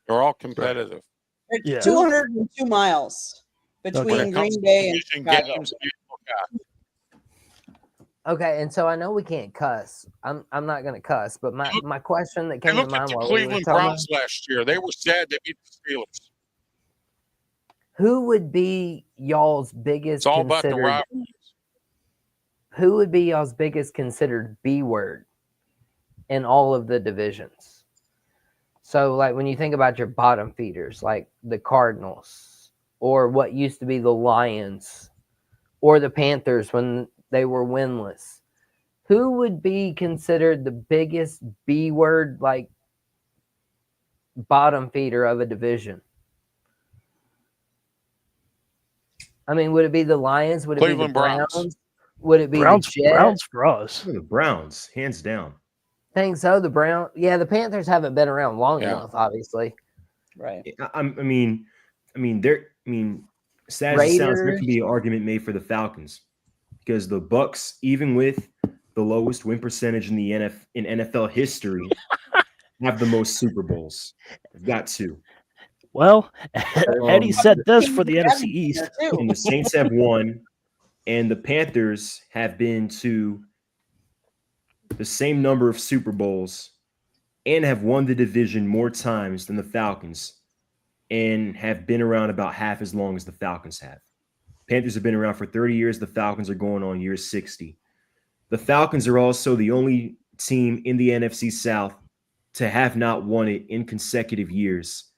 They're all competitive. It's Yeah. 202 miles between When it comes Green to Bay and division Chicago. games, you look at Okay, and so I know we can't cuss. I'm not gonna cuss, but my question that I came to looked at mind the while we were Cleveland talking, Browns last year. They were sad they beat the Steelers. who would be y'all's biggest It's all about the considered? rivalries. Who would be y'all's biggest considered B word in all of the divisions? So, like when you think about your bottom feeders, like the Cardinals, or what used to be the Lions, or the Panthers when they were winless, who would be considered the biggest B word, like bottom feeder of a division? I mean, would it be the Lions? Would it Cleveland be the Browns? Browns. Would it be Browns, the Jets? Browns for us. The Browns, hands down. Think so. The Brown, yeah, the Panthers haven't been around long Yeah. enough, obviously. Right. I mean, sad as it sounds, there can be an argument made for the Falcons because the Bucks, even with the lowest win percentage in the NFL history, have the most Super Bowls. They've got 2. Well, Eddie said this for the Teams NFC have East. there, too. And the Saints have 1, and the Panthers have been to the same number of Super Bowls and have won the division more times than the Falcons and have been around about half as long as the Falcons have. Panthers have been around for 30 years. The Falcons are going on year 60. The Falcons are also the only team in the NFC South to have not won it in consecutive years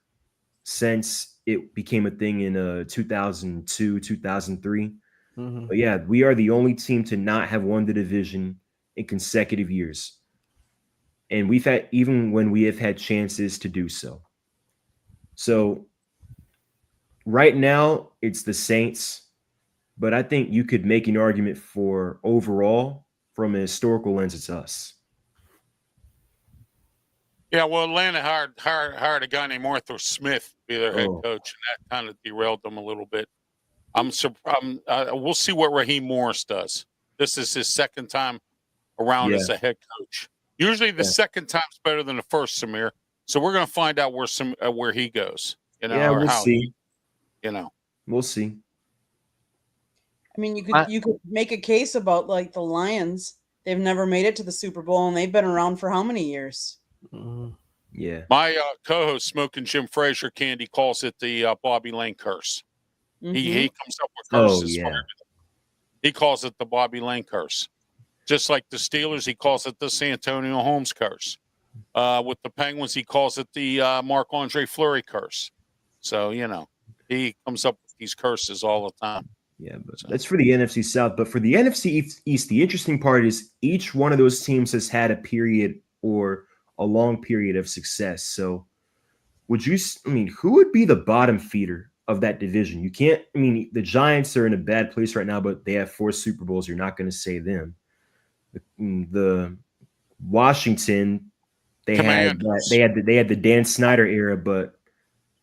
since it became a thing in 2002, 2003. Mhm. But yeah, we are the only team to not have won the division in consecutive years. And we've had, even when we have had chances to do so. So right now, it's the Saints, but I think you could make an argument for overall, from a historical lens, it's us. Yeah, well, Atlanta hired a guy named Arthur Smith to be their head Oh. coach, and that kind of derailed them a little bit. I'm surprised. We'll see what Raheem Morris does. This is his second time around Yeah. as a head coach. Usually, the Yeah. second time's better than the first, Samir. So we're going to find out where he goes. You know, Yeah, or we'll how see. you know. We'll see. I mean, you could make a case about like the Lions. They've never made it to the Super Bowl, and they've been around for how many years? Mhm. Yeah. My co-host, Smoking Jim Frazier, Candy, calls it the Bobby Lane curse. Mhm. He comes up with Oh, curses. yeah. He calls it the Bobby Lane curse. Just like the Steelers, he calls it the Santonio Holmes curse. With the Penguins, he calls it the Marc-Andre Fleury curse. So, you know, he comes up with these curses all the time. Yeah, but So- that's for the NFC South. But for the NFC East, the interesting part is each one of those teams has had a period or a long period of success. So who would be the bottom feeder of that division? You can't, the Giants are in a bad place right now, but they have 4 Super Bowls. You're not going to say them. The Washington, they had the Dan Snyder era, but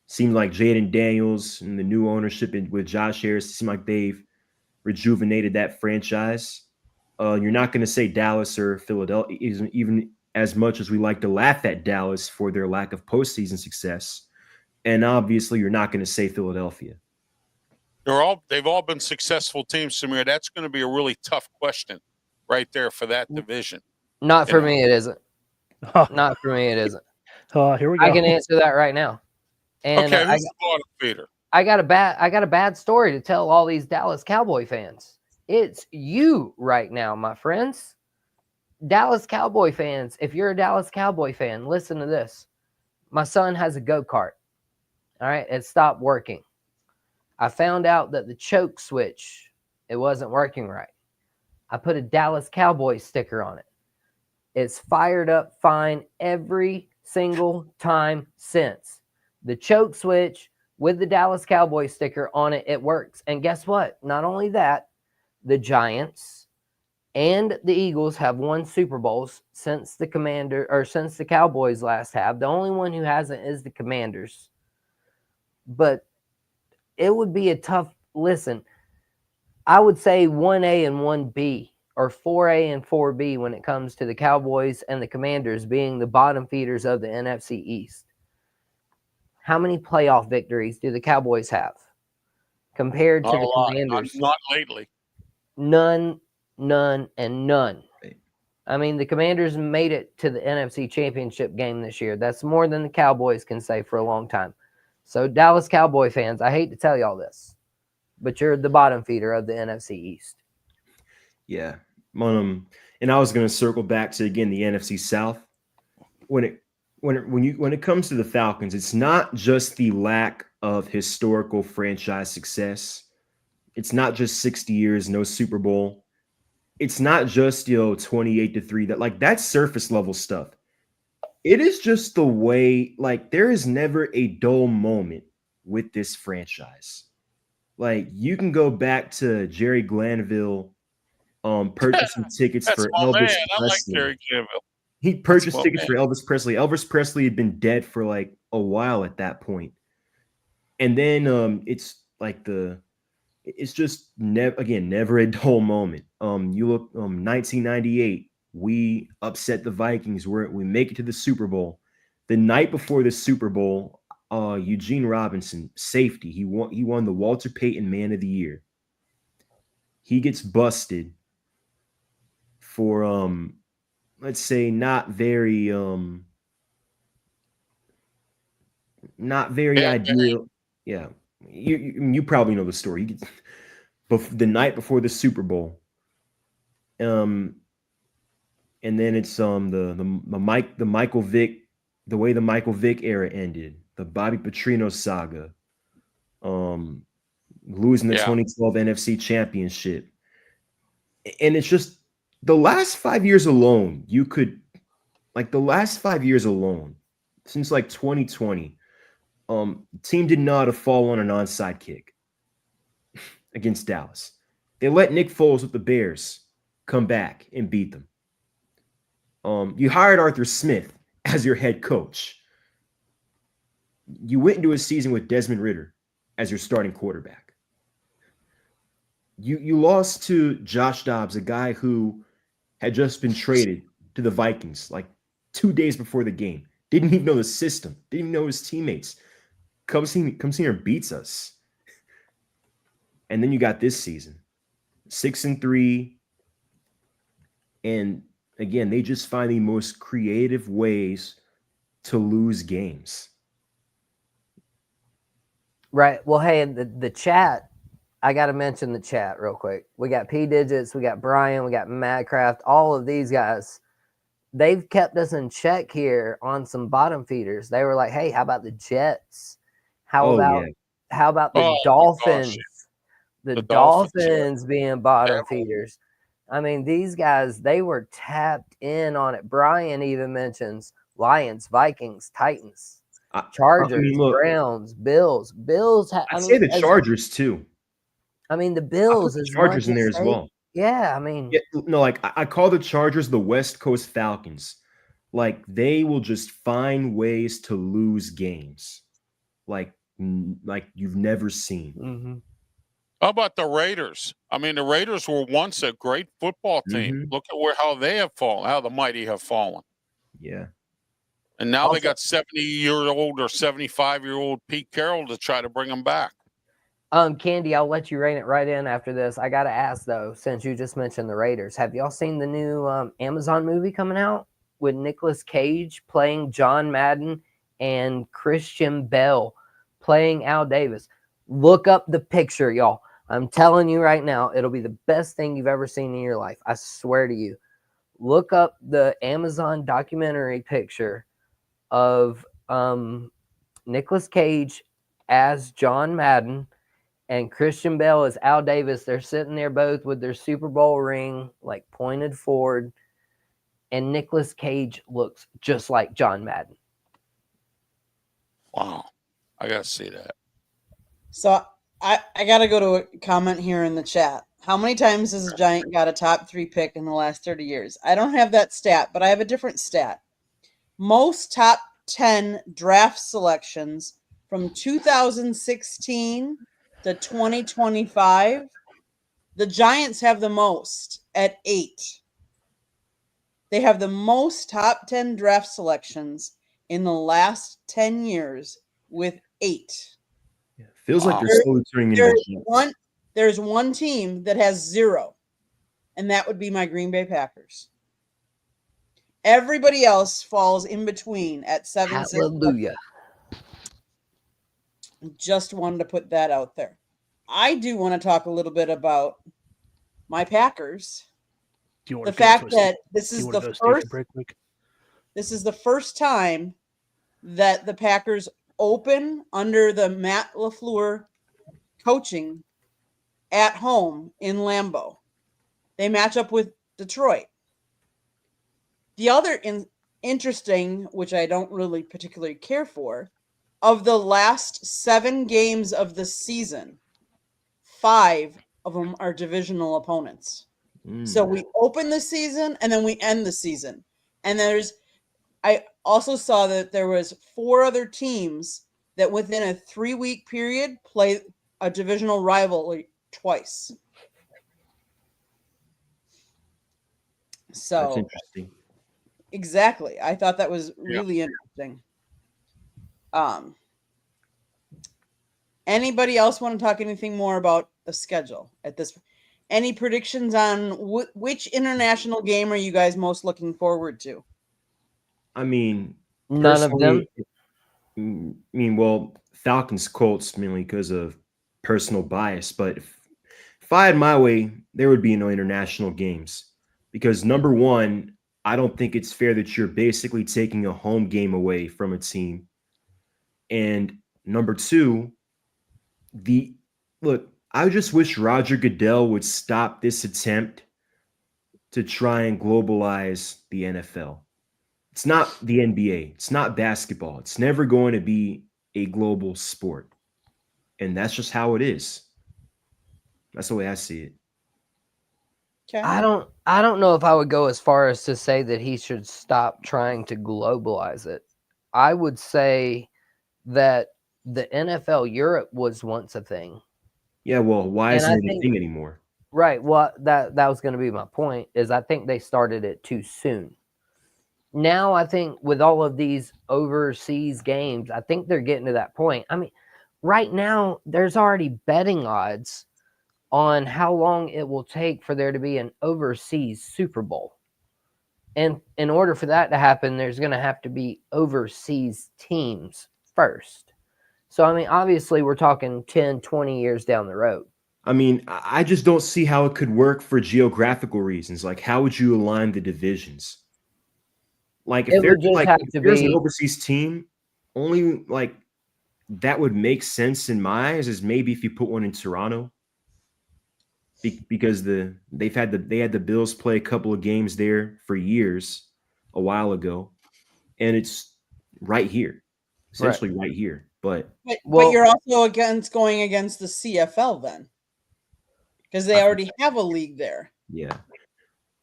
seemed like Jaden Daniels and the new ownership with Josh Harris seem like they've rejuvenated that franchise. You're not going to say Dallas or Philadelphia, even as much as we like to laugh at Dallas for their lack of postseason success. And obviously, you're not going to say Philadelphia. They've all been successful teams, Samir. That's going to be a really tough question right there for that division. Not for know. me, it isn't. Not for me, it isn't. Here we go. I can answer that right now. And Okay, who's the bottom feeder? I got a bad story to tell all these Dallas Cowboy fans. It's you right now, my friends. Dallas Cowboy fans, if you're a Dallas Cowboy fan, listen to this. My son has a go-kart. All right, it stopped working. I found out that the choke switch, it wasn't working right. I put a Dallas Cowboy sticker on it. It's fired up fine every single time since. The choke switch with the Dallas Cowboy sticker on it, it works. And guess what? Not only that, the Giants and the Eagles have won Super Bowls since the Cowboys last have. The only one who hasn't is the Commanders. But it would be a tough listen. I would say 1A and 1B, or 4A and 4B when it comes to the Cowboys and the Commanders being the bottom feeders of the NFC East. How many playoff victories do the Cowboys have compared to Not a the lot. Commanders? Not lately. None, and none. I mean, the Commanders made it to the NFC Championship game this year. That's more than the Cowboys can say for a long time. So, Dallas Cowboy fans, I hate to tell y'all this, but you're the bottom feeder of the NFC East. Yeah. And I was going to circle back to, again, the NFC South. When it comes to the Falcons, it's not just the lack of historical franchise success. It's not just 60 years, no Super Bowl. It's not just 28-3. That's surface level stuff. It is just the way, there is never a dull moment with this franchise. You can go back to Jerry Glanville purchasing tickets That's for my Elvis man. I like Presley. Jerry Glanville. He purchased That's my tickets man. for Elvis Presley. Elvis Presley had been dead for a while at that point. And then it's just never a dull moment. You look 1998, we upset the Vikings. We make it to the Super Bowl. The night before the Super Bowl, Eugene Robinson, safety, he won the Walter Payton Man of the Year. He gets busted for let's say, not very Yeah, ideal. Yeah, you probably know the story. The night before the Super Bowl, and then it's the Michael Vick, the way the Michael Vick era ended, the Bobby Petrino saga, losing the yeah. 2012 NFC Championship, and it's just the last 5 years alone. The last 5 years alone, since like 2020, team did not have fall on an onside kick against Dallas. They let Nick Foles with the Bears come back and beat them. You hired Arthur Smith as your head coach. You went into a season with Desmond Ridder as your starting quarterback. You lost to Josh Dobbs, a guy who had just been traded to the Vikings like 2 days before the game. Didn't even know the system. Didn't even know his teammates. Comes here and beats us. And then you got this season, 6-3. And again, they just find the most creative ways to lose games. Right. Well, hey, the chat, I got to mention the chat real quick. We got P Digits, we got Brian, we got Madcraft, all of these guys. They've kept us in check here on some bottom feeders. They were like, hey, how about the Jets? How about the Dolphins? Gosh. The Dolphins, Dolphins being bottom Terrible. feeders. I mean, these guys, they were tapped in on it. Brian even mentions Lions, Vikings, Titans, Chargers, look, Browns, Bills. I'd say the Chargers too. I mean, the I put Bills the as Chargers much in there as as well. Yeah, I mean, Yeah, no, like I call the Chargers the West Coast Falcons. Like they will just find ways to lose games, like you've never seen. mhm. How about the Raiders? I mean, the Raiders were once a great football team. Mhm. Look at how they have fallen, how the mighty have fallen. Yeah, And now they Also- got 70-year-old or 75-year-old Pete Carroll to try to bring them back. Candy, I'll let you rein it right in after this. I gotta ask though, since you just mentioned the Raiders, have y'all seen the new Amazon movie coming out with Nicolas Cage playing John Madden and Christian Bale playing Al Davis? Look up the picture, y'all. I'm telling you right now, it'll be the best thing you've ever seen in your life. I swear to you. Look up the Amazon documentary picture of Nicolas Cage as John Madden and Christian Bale as Al Davis. They're sitting there both with their Super Bowl ring like pointed forward, and Nicolas Cage looks just like John Madden. Wow. I got to see that. So I got to go to a comment here in the chat. How many times has a Giant got a top 3 pick in the last 30 years? I don't have that stat, but I have a different stat. Most top 10 draft selections from 2016 to 2025. The Giants have the most at 8. They have the most top 10 draft selections in the last 10 years with 8. yeah. Feels like Wow. they're slowly turning into the Jets. There's one team that has 0, and that would be my Green Bay Packers. Everybody else falls in between at 7. Hallelujah. Just wanted to put that out there. I do want to talk a little bit about my Packers. Do you want The to go fact for a that sta- this do you is wanna the go station first break quick? this is the first time that the Packers open under the Matt LaFleur coaching at home in Lambeau. They match up with Detroit. The other interesting, which I don't really particularly care for, of the last 7 games of the season, 5 of them are divisional opponents. So we open the season and then we end the season. And I also saw that there was 4 other teams that within a 3-week period play a divisional rivalry twice. That's So interesting. exactly. I thought that was really interesting. Anybody else want to talk anything more about the schedule at this? any predictions on which international game are you guys most looking forward to? I mean, None of them. personally, I mean, well, Falcons Colts mainly because of personal bias, but if I had my way, there would be no international games because number one, I don't think it's fair that you're basically taking a home game away from a team, and number two, the look. I just wish Roger Goodell would stop this attempt to try and globalize the NFL. It's not the NBA. It's not basketball. It's never going to be a global sport. And that's just how it is. That's the way I see it. Okay. I don't know if I would go as far as to say that he should stop trying to globalize it. I would say that the NFL Europe was once a thing. Yeah, well, why And I isn't it a think- thing anymore? Right. Well, that was going to be my point. Is I think they started it too soon. Now I think with all of these overseas games, I think they're getting to that point. I mean, right now there's already betting odds on how long it will take for there to be an overseas Super Bowl. And in order for that to happen, there's going to have to be overseas teams first. So, I mean, obviously we're talking 10, 20 years down the road. I mean, I just don't see how it could work for geographical reasons. Like, how would you align the divisions? Like, It if would just have to there's an be- overseas team, only like that would make sense in my eyes is maybe if you put one in Toronto, because they had the Bills play a couple of games there for years a while ago, and it's right here, essentially right here. But But Well- you're also going against the CFL then, because they already have a league there. yeah,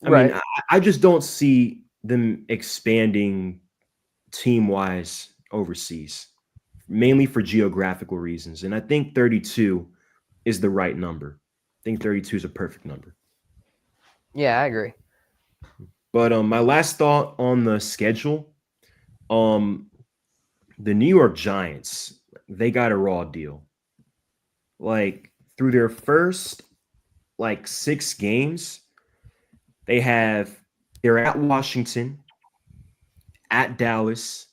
Right. mean, I just don't see them expanding team wise overseas, mainly for geographical reasons. And I think 32 is the right number. I think 32 is a perfect number. Yeah, I agree. But my last thought on the schedule, the New York Giants, they got a raw deal. Like through their first 6 games, they're at Washington, at Dallas,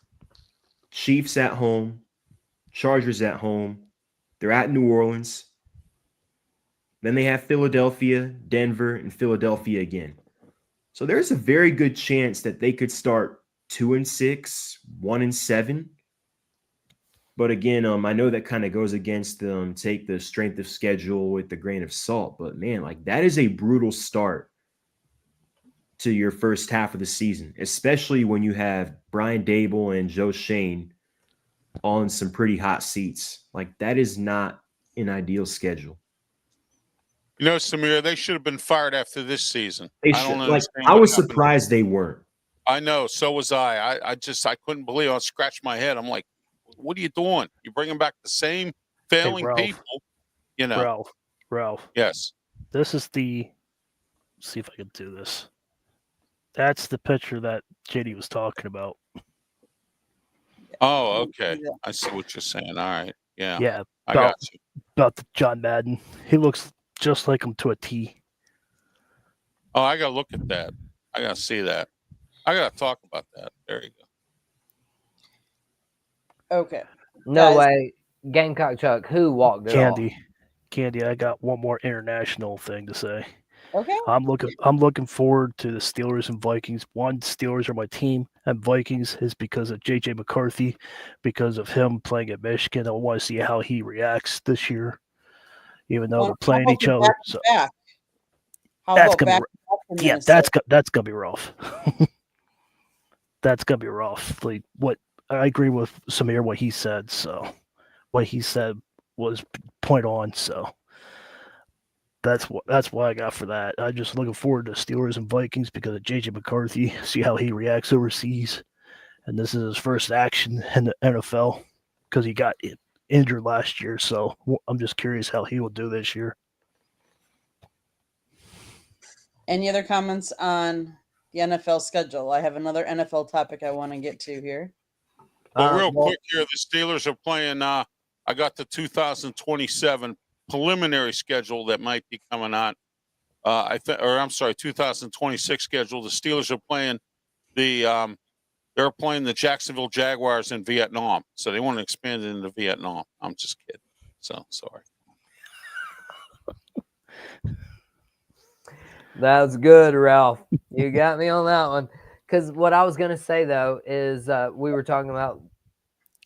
Chiefs at home, Chargers at home. They're at New Orleans. Then they have Philadelphia, Denver, and Philadelphia again. So there's a very good chance that they could start 2-6, 1-7. But again, I know that kind of goes against them. Take the strength of schedule with a grain of salt. But man, that is a brutal start to your first half of the season, especially when you have Brian Dable and Joe Shane on some pretty hot seats. That is not an ideal schedule. You know, Samir, they should have been fired after this season. They I should, don't understand. I what was happened. surprised they weren't. I know. So was I. I couldn't believe. I scratched my head. I'm like, what are you doing? You're bringing back the same failing Ralph. people. You know. Ralph. Yes. This is the. See if I can do this. That's the picture that JD was talking about. Oh, okay. I see what you're saying. All right. Yeah. Yeah, I got you. about the John Madden. He looks just like him to a T. Oh, I got to look at that. I got to see that. I got to talk about that. There you go. Okay. No Guys. way. Gamecock Chuck, who walked it off? Candy, I got one more international thing to say. Okay. I'm looking forward to the Steelers and Vikings. One, Steelers are my team, and Vikings is because of JJ McCarthy, because of him playing at Michigan. I want to see how he reacts this year, even though Well, they're playing how each about other. back to So back? How That's about gonna be back to back from yeah, Minnesota? that's gonna be rough. That's gonna be rough. What I agree with Samir what he said. So what he said was point on. So that's what I got for that. I'm just looking forward to Steelers and Vikings because of JJ McCarthy. See how he reacts overseas, and this is his first action in the NFL because he got injured last year. So I'm just curious how he will do this year. Any other comments on the NFL schedule? I have another NFL topic I want to get to here. Well, real quick here, the Steelers are playing. I got the 2027 preliminary schedule that might be coming out I'm sorry, 2026 schedule. The Steelers are playing they're playing the Jacksonville Jaguars in Vietnam, so they want to expand it into Vietnam. I'm just kidding. So sorry. That's good, Ralph. You got me on that one. Because what I was going to say, though, is we were talking about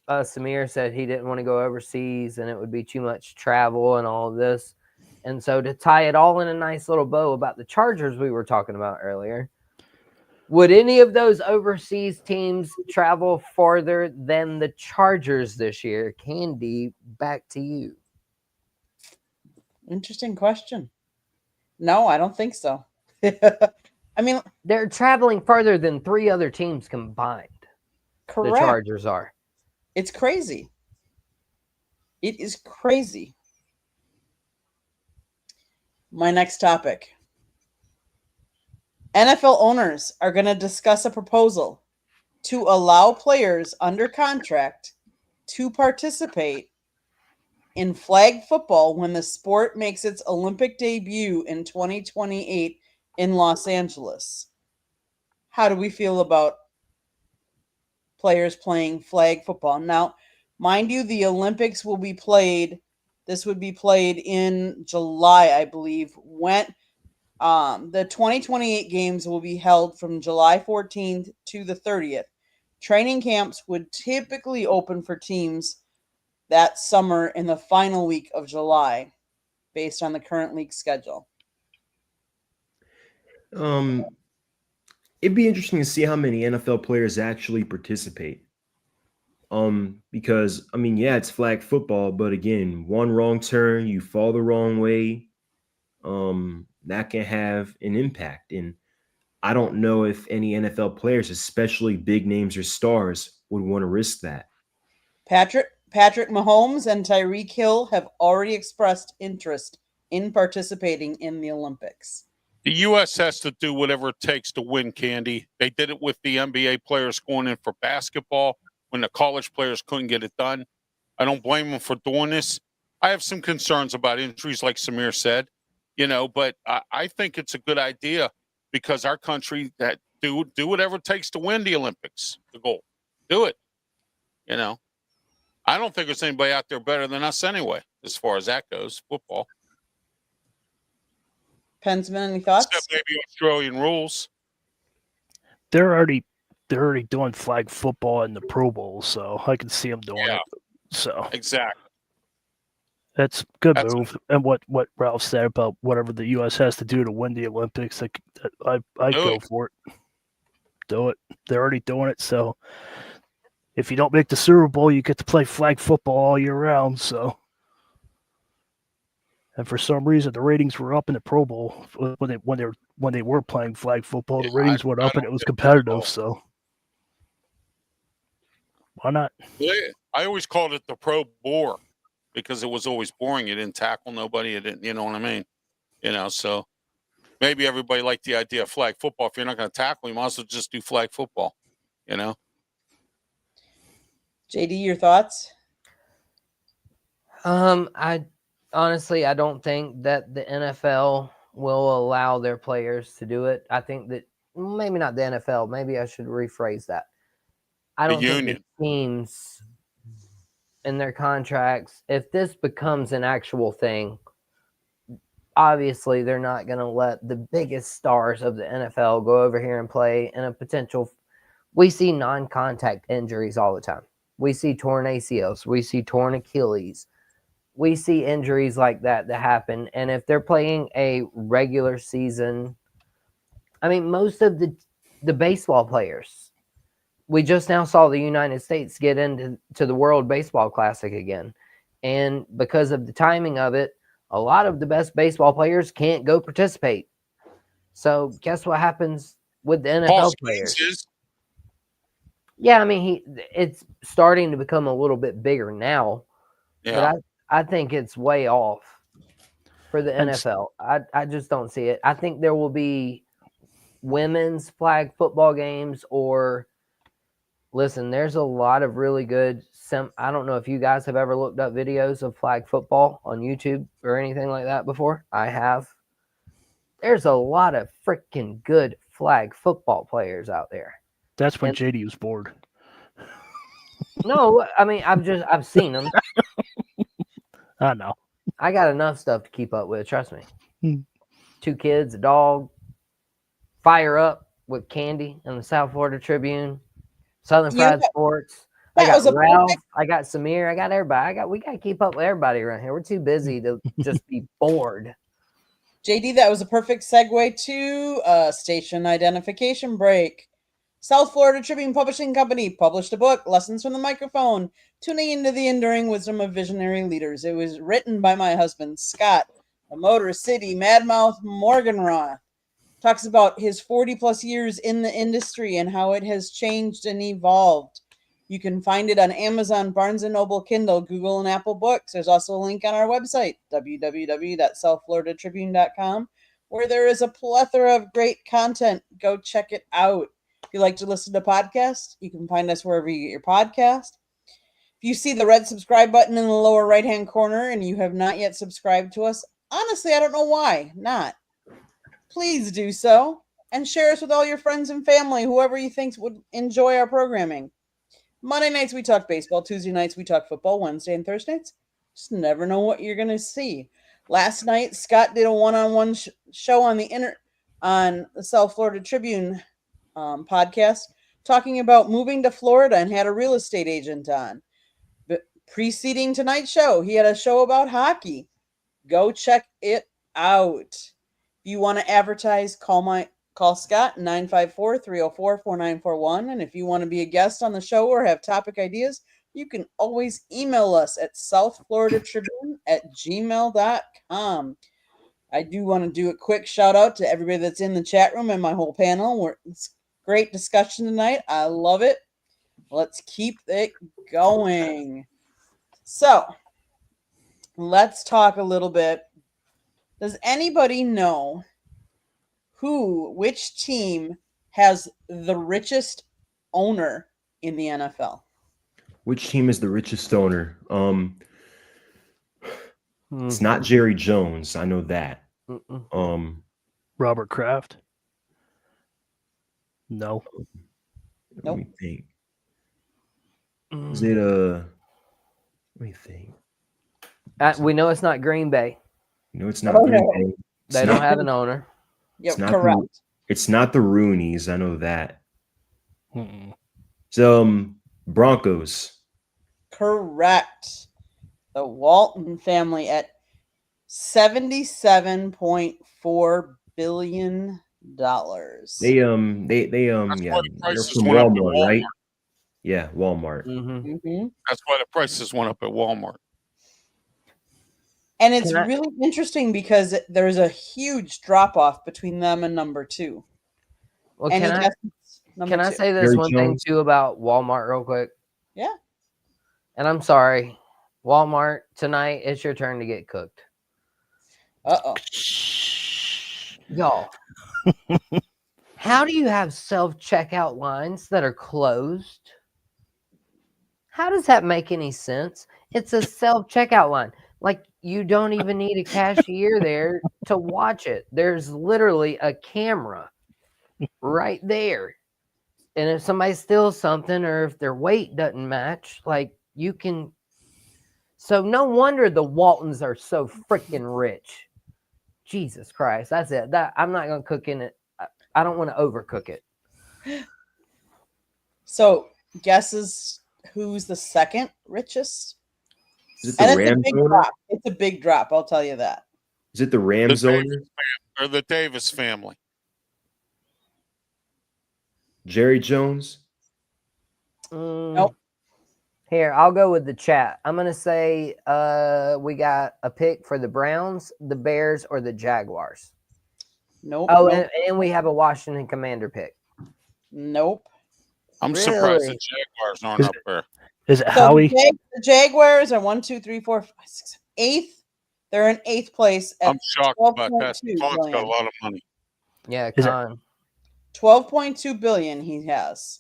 Samir said he didn't want to go overseas and it would be too much travel and all of this. And so to tie it all in a nice little bow about the Chargers we were talking about earlier, would any of those overseas teams travel farther than the Chargers this year? Candy, back to you. Interesting question. No, I don't think so. I mean, they're traveling further than 3 other teams combined. correct. The Chargers are. It's crazy. It is crazy. My next topic. NFL owners are going to discuss a proposal to allow players under contract to participate in flag football when the sport makes its Olympic debut in 2028 in Los Angeles. How do we feel about players playing flag football? Now, mind you, the Olympics will be played. This would be played in July, I believe. When the 2028 games will be held from July 14th to the 30th. Training camps would typically open for teams that summer in the final week of July, based on the current league schedule. It'd be interesting to see how many NFL players actually participate. Because I mean, yeah, it's flag football, but again, one wrong turn, you fall the wrong way, that can have an impact. And I don't know if any NFL players, especially big names or stars, would want to risk that. Patrick Mahomes and Tyreek Hill have already expressed interest in participating in the Olympics. The U.S. has to do whatever it takes to win, Candy. They did it with the NBA players going in for basketball when the college players couldn't get it done. I don't blame them for doing this. I have some concerns about injuries, like Samir said, but I think it's a good idea because our country that do whatever it takes to win the Olympics, the goal. Do it. I don't think there's anybody out there better than us anyway, as far as that goes, football. Pensman, any thoughts? Except maybe Australian rules. They're already doing flag football in the Pro Bowl, so I can see them doing it. So exactly, that's good move. And what Ralph said about whatever the U.S. has to do to win the Olympics, I go for it. Do it. They're already doing it. So if you don't make the Super Bowl, you get to play flag football all year round. So. And for some reason, the ratings were up in the Pro Bowl when they were playing flag football. The ratings went up and it was competitive. So why not? I always called it the Pro Bore because it was always boring. You didn't tackle nobody. You didn't, you know what I mean? So maybe everybody liked the idea of flag football. If you're not going to tackle, you might as well just do flag football. JD, your thoughts? Honestly, I don't think that the NFL will allow their players to do it. I think that maybe not the NFL. Maybe I should rephrase that. I don't think the teams in their contracts, if this becomes an actual thing, obviously they're not going to let the biggest stars of the NFL go over here and play in a potential. We see non-contact injuries all the time. We see torn ACLs. We see torn Achilles. We see injuries like that happen. And if they're playing a regular season, I mean, most of the baseball players, we just now saw the United States get into the World Baseball Classic again. And because of the timing of it, a lot of the best baseball players can't go participate. So guess what happens with the NFL players? Yeah, I mean, it's starting to become a little bit bigger now. Yeah. But I think it's way off for the NFL. I just don't see it. I think there will be women's flag football games or listen, there's a lot of really good I don't know if you guys have ever looked up videos of flag football on YouTube or anything like that before. I have. there's a lot of freaking good flag football players out there. That's when And- JD was bored. No, I mean I've seen them. I know. I got enough stuff to keep up with. Trust me. Hmm. 2 kids, a dog. Fire up with Candy in the South Florida Tribune. Southern Yeah, Fried Sports. I that was got a Ralph. perfect- I got Samir. I got everybody. We got to keep up with everybody around here. We're too busy to just be bored. JD, that was a perfect segue to station identification break. South Florida Tribune Publishing Company published a book, Lessons from the Microphone, tuning into the enduring wisdom of visionary leaders. It was written by my husband, Scott, a Motor City Madmouth Morganroth. Talks about his 40 plus years in the industry and how it has changed and evolved. You can find it on Amazon, Barnes & Noble, Kindle, Google, and Apple Books. There's also a link on our website, www.southfloridatribune.com, where there is a plethora of great content. Go check it out. If you like to listen to podcasts, you can find us wherever you get your podcast. If you see the red subscribe button in the lower right-hand corner and you have not yet subscribed to us, honestly, I don't know why not. Please do so and share us with all your friends and family, whoever you think would enjoy our programming. Monday nights, we talk baseball. Tuesday nights, we talk football. Wednesday and Thursday nights, just never know what you're going to see. Last night, Scott did a one-on-one show on the South Florida Tribune podcast talking about moving to Florida and had a real estate agent on. But preceding tonight's show, he had a show about hockey. Go check it out. If you want to advertise, call Scott 954-304-4941. And if you want to be a guest on the show or have topic ideas, you can always email us at southfloridatribune@gmail.com. I do want to do a quick shout out to everybody that's in the chat room and my whole panel. It's great discussion tonight. I love it. Let's keep it going. So let's talk a little bit. Does anybody know which team has the richest owner in the NFL? Which team is the richest owner? It's Hmm. not Jerry Jones. I know that. Mm-mm. Robert Kraft. No. Let me think. Mm. Is it let me think. We know it's not Green Bay. No, it's not Oh, Green no. Bay. It's They not- don't have an owner. Yep, It's not correct. It's not the Rooneys. I know that. Mm-mm. It's Broncos. Correct. The Walton family at $77.4 billion. They That's yeah, why the they're prices from went up at Walmart, right? Walmart. Yeah, Walmart. Mm-hmm. Mm-hmm. That's why the prices went up at Walmart. And it's Can I- really interesting because there's a huge drop off between them and number two. Well, Any can I guesses? Number can I two. say this Jerry one thing Jones. too about Walmart real quick? Yeah. And I'm sorry, Walmart, tonight it's your turn to get cooked. Uh-oh. Y'all, how do you have self-checkout lines that are closed? How does that make any sense? It's a self-checkout line. Like, you don't even need a cashier there to watch it. There's literally a camera right there. And if somebody steals something or if their weight doesn't match, like, you can. So no wonder the Waltons are so freaking rich. Jesus Christ. That's it. I'm not going to cook in it. I don't want to overcook it. So, guesses who's the second richest? Is it the And it's a Rams big owner? drop. It's a big drop, I'll tell you that. Is it the Rams The owner? Or the Davis family. Jerry Jones? Nope. Here, I'll go with the chat. I'm going to say we got a pick for the Browns, the Bears, or the Jaguars. Nope. Oh, nope, and we have a Washington Commander pick. nope. I'm surprised the Really? Jaguars aren't up there. Is it So Howie? the Jaguars are 1, 2, 3, 4, 5, 6, 8th. They're in 8th place at I'm shocked about that. 12.2 Todd's got a billion. lot of money. Yeah, Is it- Con. 12.2 billion he has.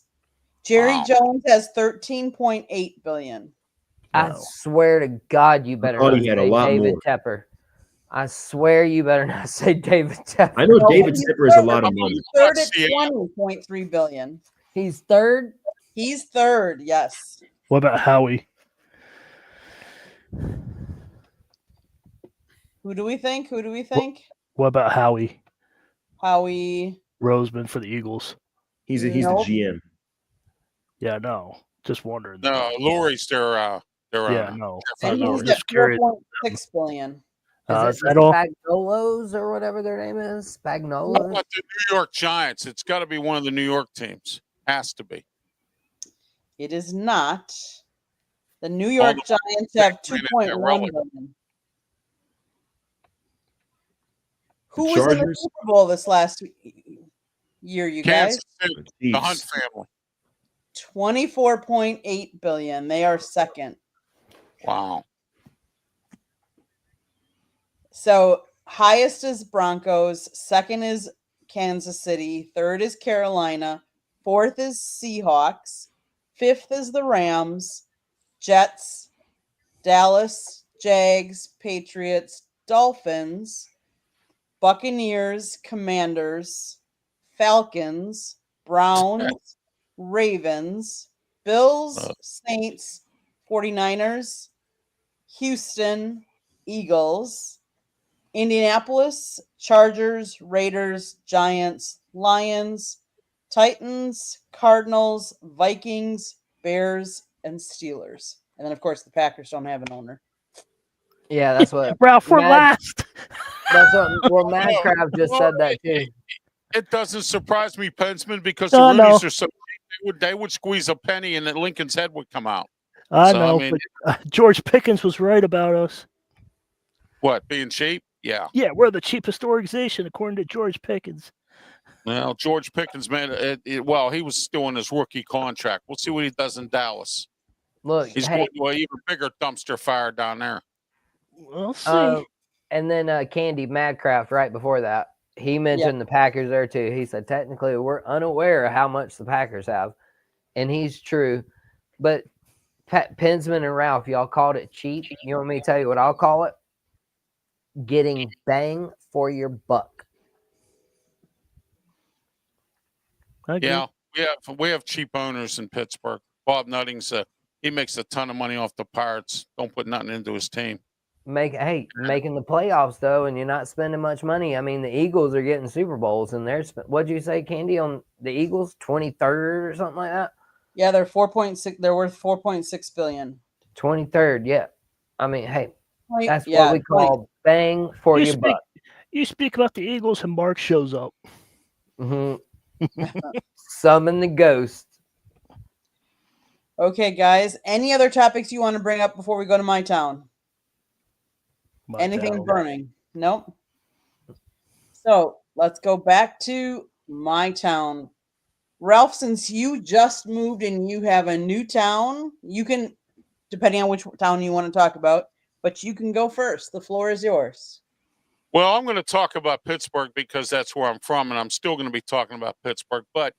Jerry Wow. Jones has 13.8 billion. I Wow. swear to God, you better thought not he had a say lot David more. Tepper. I swear you better not say David Tepper. I know No, David he's Tepper is a third- lot of I'm money. He's third Let's at see. 20.3 billion. He's third. He's third, yes. What about Howie? Who do we think? Who do we think? What about Howie Howie. Roseman for the Eagles? He's Nope. the GM. Yeah, no. Just wondering. No, Lurie's their Yeah, owner. no. And I know, he's just at curious. 4.6 billion. Is Is it that the all? Spagnolos or whatever their name is? How Spagnolos? about the New York Giants? It's got to be one of the New York teams. Has to be. It is not. The New York the Giants have big men in 2.1 there, really. billion. Who The was in the Chargers? Super Bowl this last year, you guys? Kansas City, the Hunt Chiefs. family. 24.8 billion. They are second. Wow. So highest is Broncos, second is Kansas City, third is Carolina, fourth is Seahawks, fifth is the Rams, Jets, Dallas, Jags, Patriots, Dolphins, Buccaneers, Commanders, Falcons, Browns, Ravens, Bills, Saints, 49ers, Houston, Eagles, Indianapolis, Chargers, Raiders, Giants, Lions, Titans, Cardinals, Vikings, Bears, and Steelers. And then, of course, the Packers don't have an owner. Yeah, that's what. Ralph, we're Mad- last. That's what. Well, Madcraft just said that too. It doesn't surprise me, Pensman, because No, the Roonies no. are so cheap, they would squeeze a penny and then Lincoln's head would come out. I So, I know, mean- but George Pickens was right about us. What, being cheap? Yeah. Yeah, we're the cheapest organization according to George Pickens. Well, George Pickens, man, well, he was still in his rookie contract. We'll see what he does in Dallas. Look, He's hey, going to an even bigger dumpster fire down there. We'll see. and then Candy Madcraft right before that, he mentioned the Packers there too. He said technically we're unaware of how much the Packers have, and he's true. But Pensman and Ralph, y'all called it cheap. You want me to tell you what I'll call it? Getting bang for your buck. I agree. Yeah, we have cheap owners in Pittsburgh. Bob Nutting's he makes a ton of money off the Pirates. Don't put nothing into his team. Making the playoffs though, and you're not spending much money. I mean, the Eagles are getting Super Bowls, and what'd you say, Candy, on the Eagles? 23rd or something like that. Yeah, they're 4.6. They're worth 4.6 billion. 23rd, yeah. I mean, hey, Right? that's Yeah, what we call bang for You your speak- buck. You speak about the Eagles and Mark shows up. hmm Summon the ghost. Okay, guys. Any other topics you want to bring up before we go to my town? Anything burning? Nope. So let's go back to my town. Ralph, since you just moved and you have a new town, you can, depending on which town you want to talk about, but you can go first. The floor is yours. Well, I'm going to talk about Pittsburgh because that's where I'm from, and I'm still going to be talking about Pittsburgh, but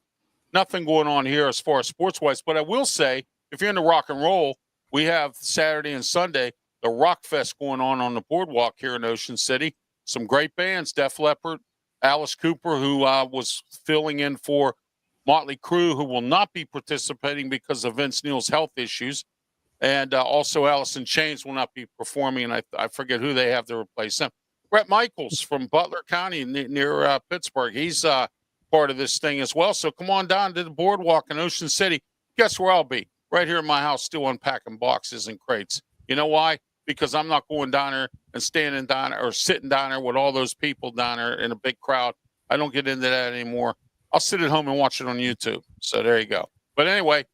nothing going on here as far as sports-wise. But I will say, if you're into rock and roll, we have Saturday and Sunday, the Rock Fest going on the boardwalk here in Ocean City. Some great bands, Def Leppard, Alice Cooper, who was filling in for Motley Crue, who will not be participating because of Vince Neil's health issues. And also Alice in Chains will not be performing, and I forget who they have to replace them. Brett Michaels from Butler County near Pittsburgh. He's part of this thing as well. So come on down to the boardwalk in Ocean City. Guess where I'll be? Right here in my house, still unpacking boxes and crates. You know why? Because I'm not going down there and standing down there or sitting down there with all those people down there in a big crowd. I don't get into that anymore. I'll sit at home and watch it on YouTube. So there you go. But anyway,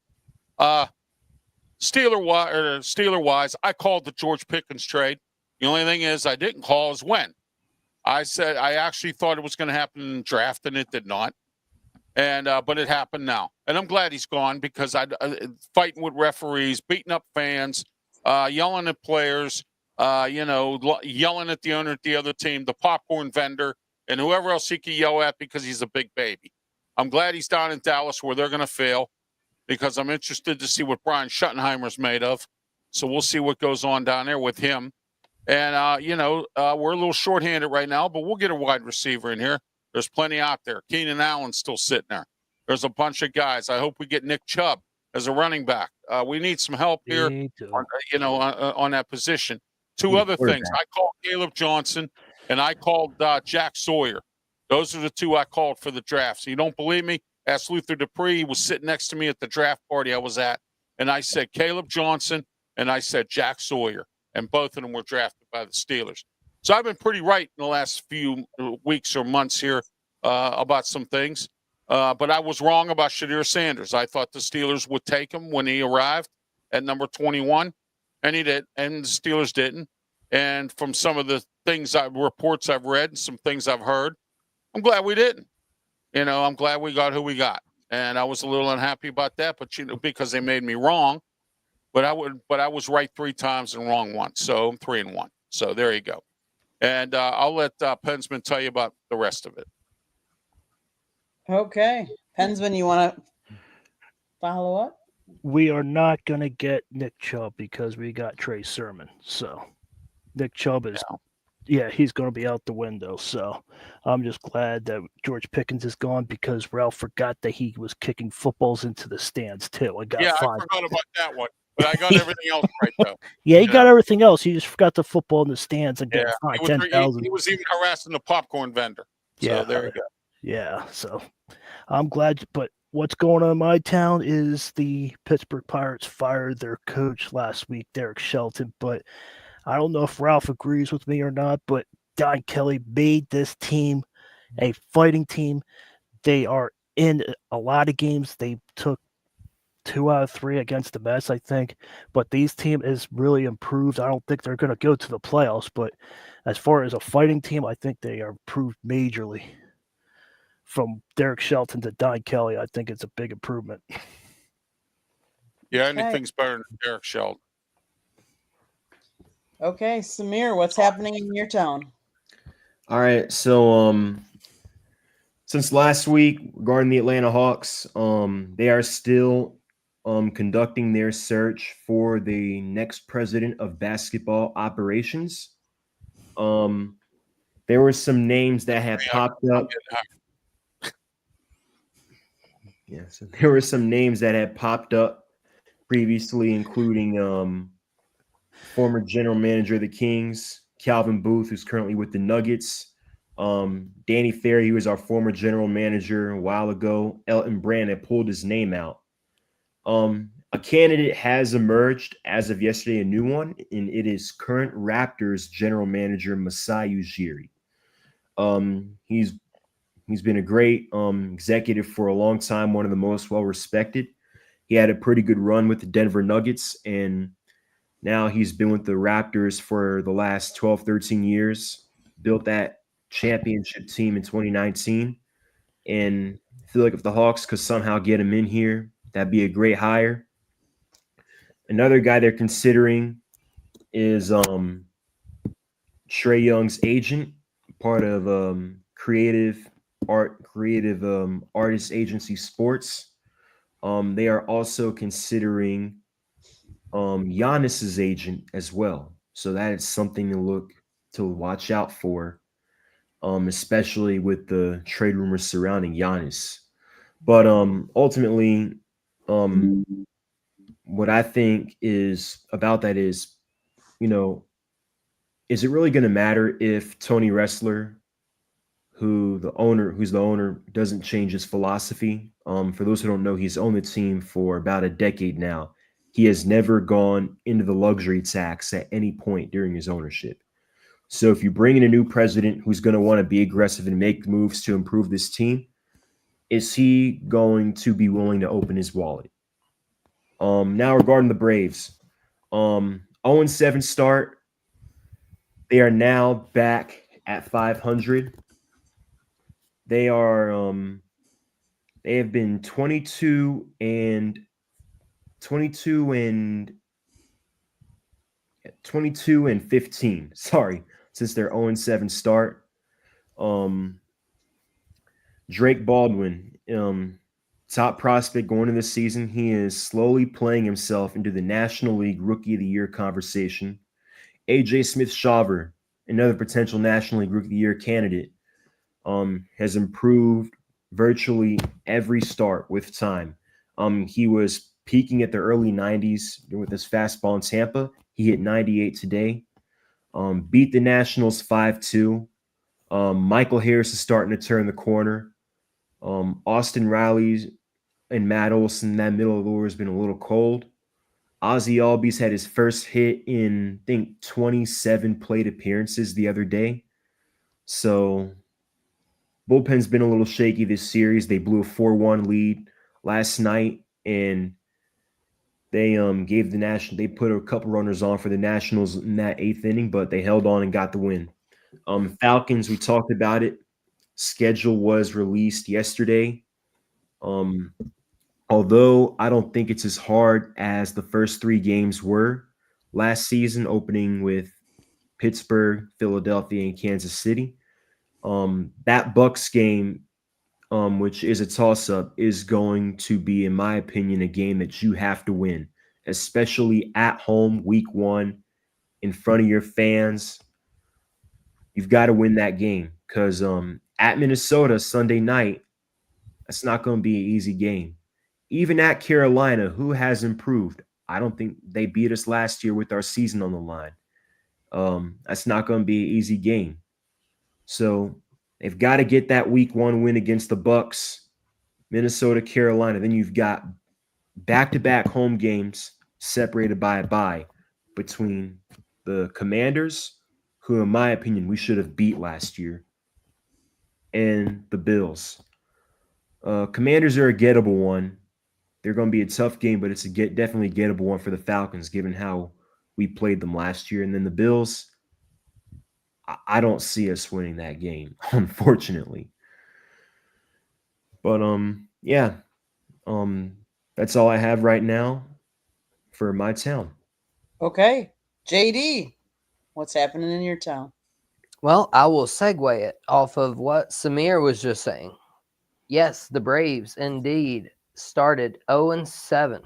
Steeler-wise, I called the George Pickens trade. The only thing is I didn't call is when. I said I actually thought it was going to happen in the draft, and it did not. And but it happened now, and I'm glad he's gone because I fighting with referees, beating up fans, yelling at players, yelling at the owner at the other team, the popcorn vendor, and whoever else he can yell at because he's a big baby. I'm glad he's down in Dallas where they're going to fail because I'm interested to see what Brian Schottenheimer's made of. So we'll see what goes on down there with him. And we're a little shorthanded right now, but we'll get a wide receiver in here. There's plenty out there. Keenan Allen's still sitting there. There's a bunch of guys. I hope we get Nick Chubb as a running back. We need some help here Me too. on that position. Two He's a other things. I called Caleb Johnson and I called Jack Sawyer. Those are the two I called for the draft. So you don't believe me? Ask Luther Dupree. He was sitting next to me at the draft party I was at. And I said Caleb Johnson and I said Jack Sawyer. And both of them were drafted by the Steelers. So I've been pretty right in the last few weeks or months here about some things. But I was wrong about Shadir Sanders. I thought the Steelers would take him when he arrived at number 21, and he did, and the Steelers didn't. And from some of the reports I've read and some things I've heard, I'm glad we didn't. I'm glad we got who we got. And I was a little unhappy about that, but because they made me wrong. But I was right 3 times and wrong once. So I'm 3-1. So there you go. And I'll let Pensman tell you about the rest of it. Okay. Pensman, you want to follow up? We are not going to get Nick Chubb because we got Trey Sermon. So Nick Chubb is, he's going to be out the window. So I'm just glad that George Pickens is gone because Ralph forgot that he was kicking footballs into the stands too. I forgot about that one. But I got everything else right, though. Yeah, he got everything else. He just forgot the football in the stands and getting fined 10,000. He was even harassing the popcorn vendor. So there we go. Yeah, so I'm glad. But what's going on in my town is the Pittsburgh Pirates fired their coach last week, Derek Shelton. But I don't know if Ralph agrees with me or not, but Don Kelly made this team a fighting team. They are in a lot of games. They took 2 out of 3 against the Mets, I think. But these team is really improved. I don't think they're going to go to the playoffs, but as far as a fighting team, I think they are improved majorly. From Derek Shelton to Don Kelly, I think it's a big improvement. Yeah, anything's better than Derek Shelton. Okay, Samir, what's happening in your town? All right, so since last week regarding the Atlanta Hawks, they are still conducting their search for the next president of basketball operations. There were some names that had popped up. Yeah, so there were some names that had popped up previously, including former general manager of the Kings, Calvin Booth, who's currently with the Nuggets. Danny Ferry, who was our former general manager a while ago. Elton Brand had pulled his name out. A candidate has emerged as of yesterday, a new one, and it is current Raptors general manager Masai Ujiri. He's been a great executive for a long time, one of the most well-respected. He had a pretty good run with the Denver Nuggets, and now he's been with the Raptors for the last 12, 13 years, built that championship team in 2019. And I feel like if the Hawks could somehow get him in here, that'd be a great hire. Another guy they're considering is Trae Young's agent, part of creative artist agency Sports. They are also considering Giannis's agent as well. So that is something to watch out for, especially with the trade rumors surrounding Giannis. But ultimately, what I think is about that is, is it really going to matter if Tony Ressler, who's the owner, doesn't change his philosophy? For those who don't know, he's owned the team for about a decade now. He has never gone into the luxury tax at any point during his ownership. So if you bring in a new president who's going to want to be aggressive and make moves to improve this team, is he going to be willing to open his wallet? Now regarding the Braves, 0-7 start. They are now back at 500. They have been 22 and 15. Sorry, since their 0-7 start. Drake Baldwin, top prospect going into the season. He is slowly playing himself into the National League Rookie of the Year conversation. AJ Smith-Shawver, another potential National League Rookie of the Year candidate, has improved virtually every start with time. He was peaking at the early 90s with his fastball in Tampa. He hit 98 today. Beat the Nationals 5-2. Michael Harris is starting to turn the corner. Austin Riley and Matt Olson, that middle of the order has been a little cold. Ozzie Albies had his first hit in, I think, 27 plate appearances the other day. So bullpen's been a little shaky this series. They blew a 4-1 lead last night, and they gave the National. They put a couple runners on for the Nationals in that 8th inning, but they held on and got the win. Falcons, we talked about it. Schedule was released yesterday. Although I don't think it's as hard as the first 3 games were last season, opening with Pittsburgh, Philadelphia, and Kansas City. That Bucs game, which is a toss-up, is going to be, in my opinion, a game that you have to win, especially at home, week 1, in front of your fans. You've got to win that game because at Minnesota Sunday night, that's not going to be an easy game. Even at Carolina, who has improved, I don't think they beat us last year with our season on the line. That's not going to be an easy game. So they've got to get that week 1 win against the Bucs, Minnesota, Carolina. Then you've got back-to-back home games separated by a bye between the Commanders, who, in my opinion, we should have beat last year, and the Bills. Commanders are a gettable one. They're going to be a tough game, but it's a definitely gettable one for the Falcons, given how we played them last year. And then the Bills, I don't see us winning that game, unfortunately. But yeah, that's all I have right now for my town. Okay, JD, what's happening in your town? Well, I will segue it off of what Samir was just saying. Yes, the Braves indeed started 0-7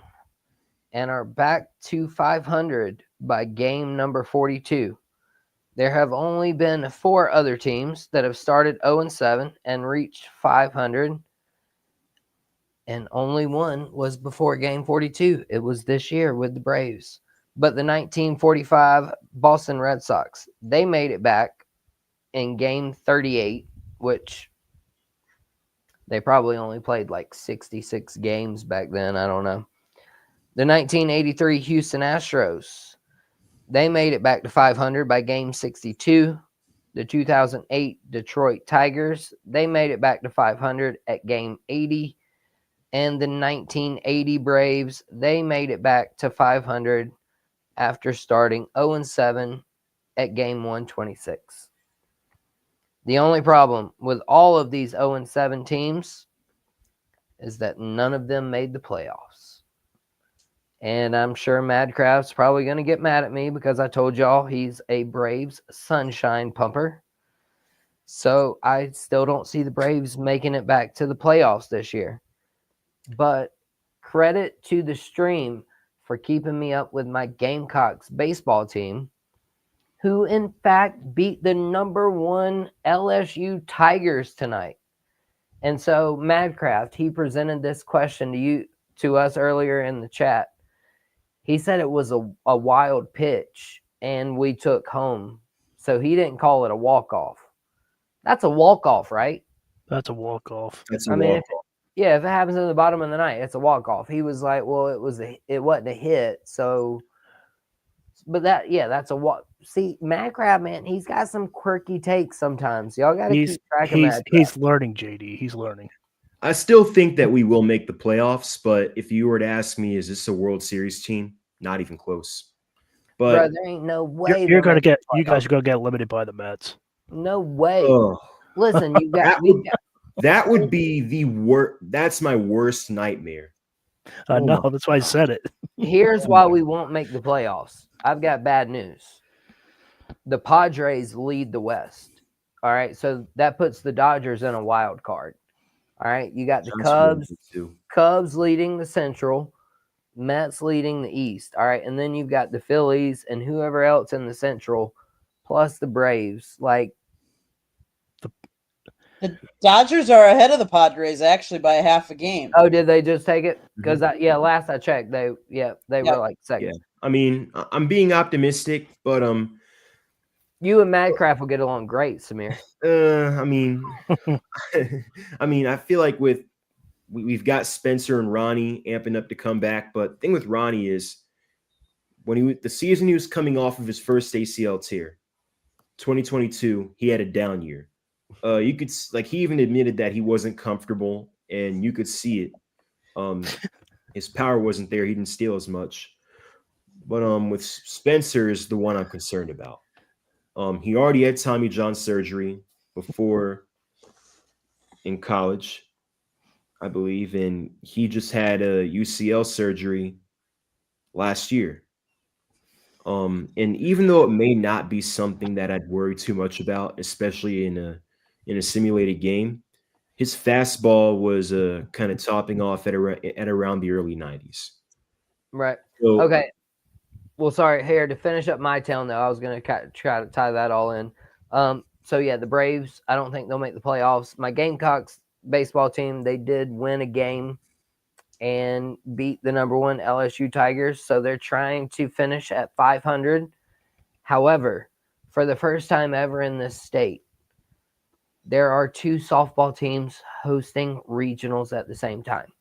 and are back to 500 by game number 42. There have only been 4 other teams that have started 0-7 and reached 500, and only one was before game 42. It was this year with the Braves. But the 1945 Boston Red Sox, they made it back in game 38, which they probably only played like 66 games back then. I don't know. The 1983 Houston Astros, they made it back to 500 by game 62. The 2008 Detroit Tigers, they made it back to 500 at game 80. And the 1980 Braves, they made it back to 500 after starting 0-7 at game 126. The only problem with all of these 0-7 teams is that none of them made the playoffs. And I'm sure Madcraft's probably going to get mad at me because I told y'all he's a Braves sunshine pumper. So I still don't see the Braves making it back to the playoffs this year. But credit to the stream for keeping me up with my Gamecocks baseball team, who in fact beat the number 1 LSU Tigers tonight. And so Madcraft, he presented this question to us earlier in the chat. He said it was a wild pitch and we took home. So he didn't call it a walk-off. That's a walk-off, right? That's a walk-off. That's a walk-off. If it happens in the bottom of the ninth, it's a walk-off. He was like, well, it wasn't a hit. So, but that's a walk. See, Madcraft, man, he's got some quirky takes sometimes. Y'all got to keep track of Madcraft. He's learning, JD. He's learning. I still think that we will make the playoffs, but if you were to ask me, is this a World Series team? Not even close. But bro, there ain't no way you guys are gonna get limited by the Mets. No way. Oh, Listen, that would be the worst. That's my worst nightmare. I know. That's why I said it. Here's why we won't make the playoffs. I've got bad news. The Padres lead the West. All right, so that puts the Dodgers in a wild card. All right, you got the Cubs leading the Central. Mets leading the East. All right. And then you've got the Phillies and whoever else in the Central, plus the Braves. Like, The Dodgers are ahead of the Padres actually by a half a game. oh, did they just take it? Because last I checked, they were like second. Yeah. I mean, I'm being optimistic, but You and Madcraft will get along great, Samir. I mean, I feel like we've got Spencer and Ronnie amping up to come back, but the thing with Ronnie is when the season he was coming off of his first ACL tear, 2022, he had a down year. You could he even admitted that he wasn't comfortable, and you could see it. His power wasn't there. He didn't steal as much. But with Spencer is the one I'm concerned about. He already had Tommy John surgery before in college, I believe, and he just had a UCL surgery last year. And even though it may not be something that I'd worry too much about, especially in a simulated game, his fastball was kind of topping off at around the early 90s. Right. So, Okay. Well, sorry, here to finish up my town though, I was gonna try to tie that all in. So yeah, the Braves, I don't think they'll make the playoffs. My Gamecocks baseball team, they did win a game and beat the number 1 LSU Tigers, so they're trying to finish at 500. However, for the first time ever in this state, there are 2 softball teams hosting regionals at the same time: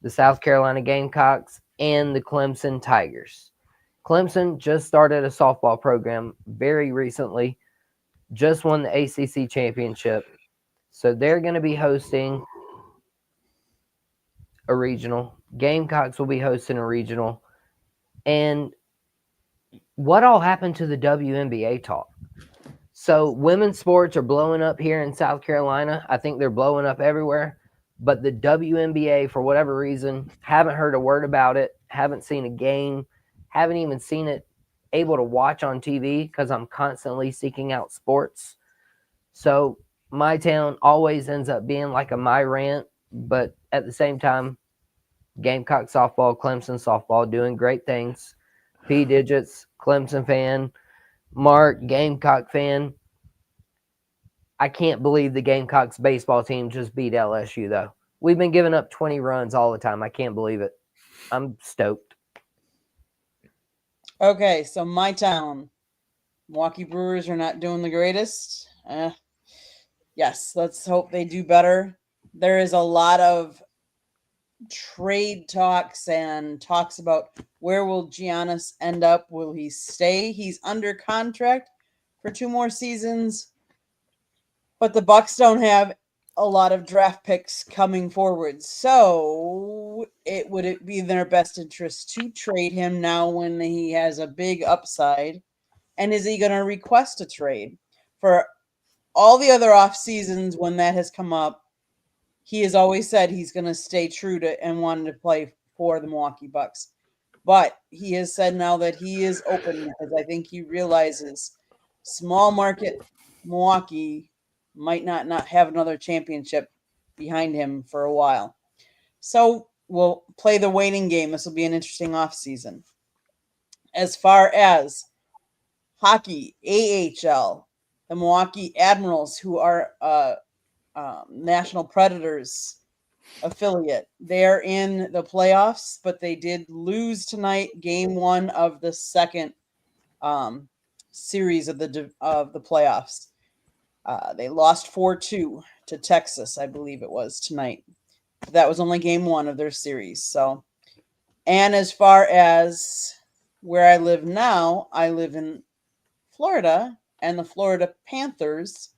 the South Carolina Gamecocks and the Clemson Tigers. Clemson just started a softball program very recently, just won the ACC championship. So they're going to be hosting a regional. Gamecocks will be hosting a regional. And what all happened to the WNBA talk? So women's sports are blowing up here in South Carolina. I think they're blowing up everywhere. But the WNBA, for whatever reason, haven't heard a word about it, haven't seen a game, haven't even seen it able to watch on TV because I'm constantly seeking out sports. So my town always ends up being like a my rant, but at the same time, Gamecock softball, Clemson softball doing great things. P Digits, Clemson fan. Mark, Gamecock fan. I can't believe the Gamecocks baseball team just beat LSU, though. We've been giving up 20 runs all the time. I can't believe it. I'm stoked. Okay, so my town, Milwaukee Brewers are not doing the greatest. Yes, let's hope they do better. There is a lot of trade talks and talks about where will Giannis end up. Will he stay? He's under contract for 2 more seasons, but the Bucks don't have a lot of draft picks coming forward, so would it be in their best interest to trade him now when he has a big upside? And is he going to request a trade? For all the other off seasons when that has come up, he has always said he's going to stay true to and wanted to play for the Milwaukee Bucks. But he has said now that he is open because I think he realizes small market Milwaukee might not have another championship behind him for a while. So we'll play the waiting game. This will be an interesting offseason. As far as hockey, AHL, the Milwaukee Admirals, who are National Predators affiliate, they're in the playoffs, but they did lose tonight, game 1 of the second series of the playoffs. They lost 4-2 to Texas, I believe it was tonight. That was only game 1 of their series. So, and as far as where I live now, I live in Florida, and the Florida Panthers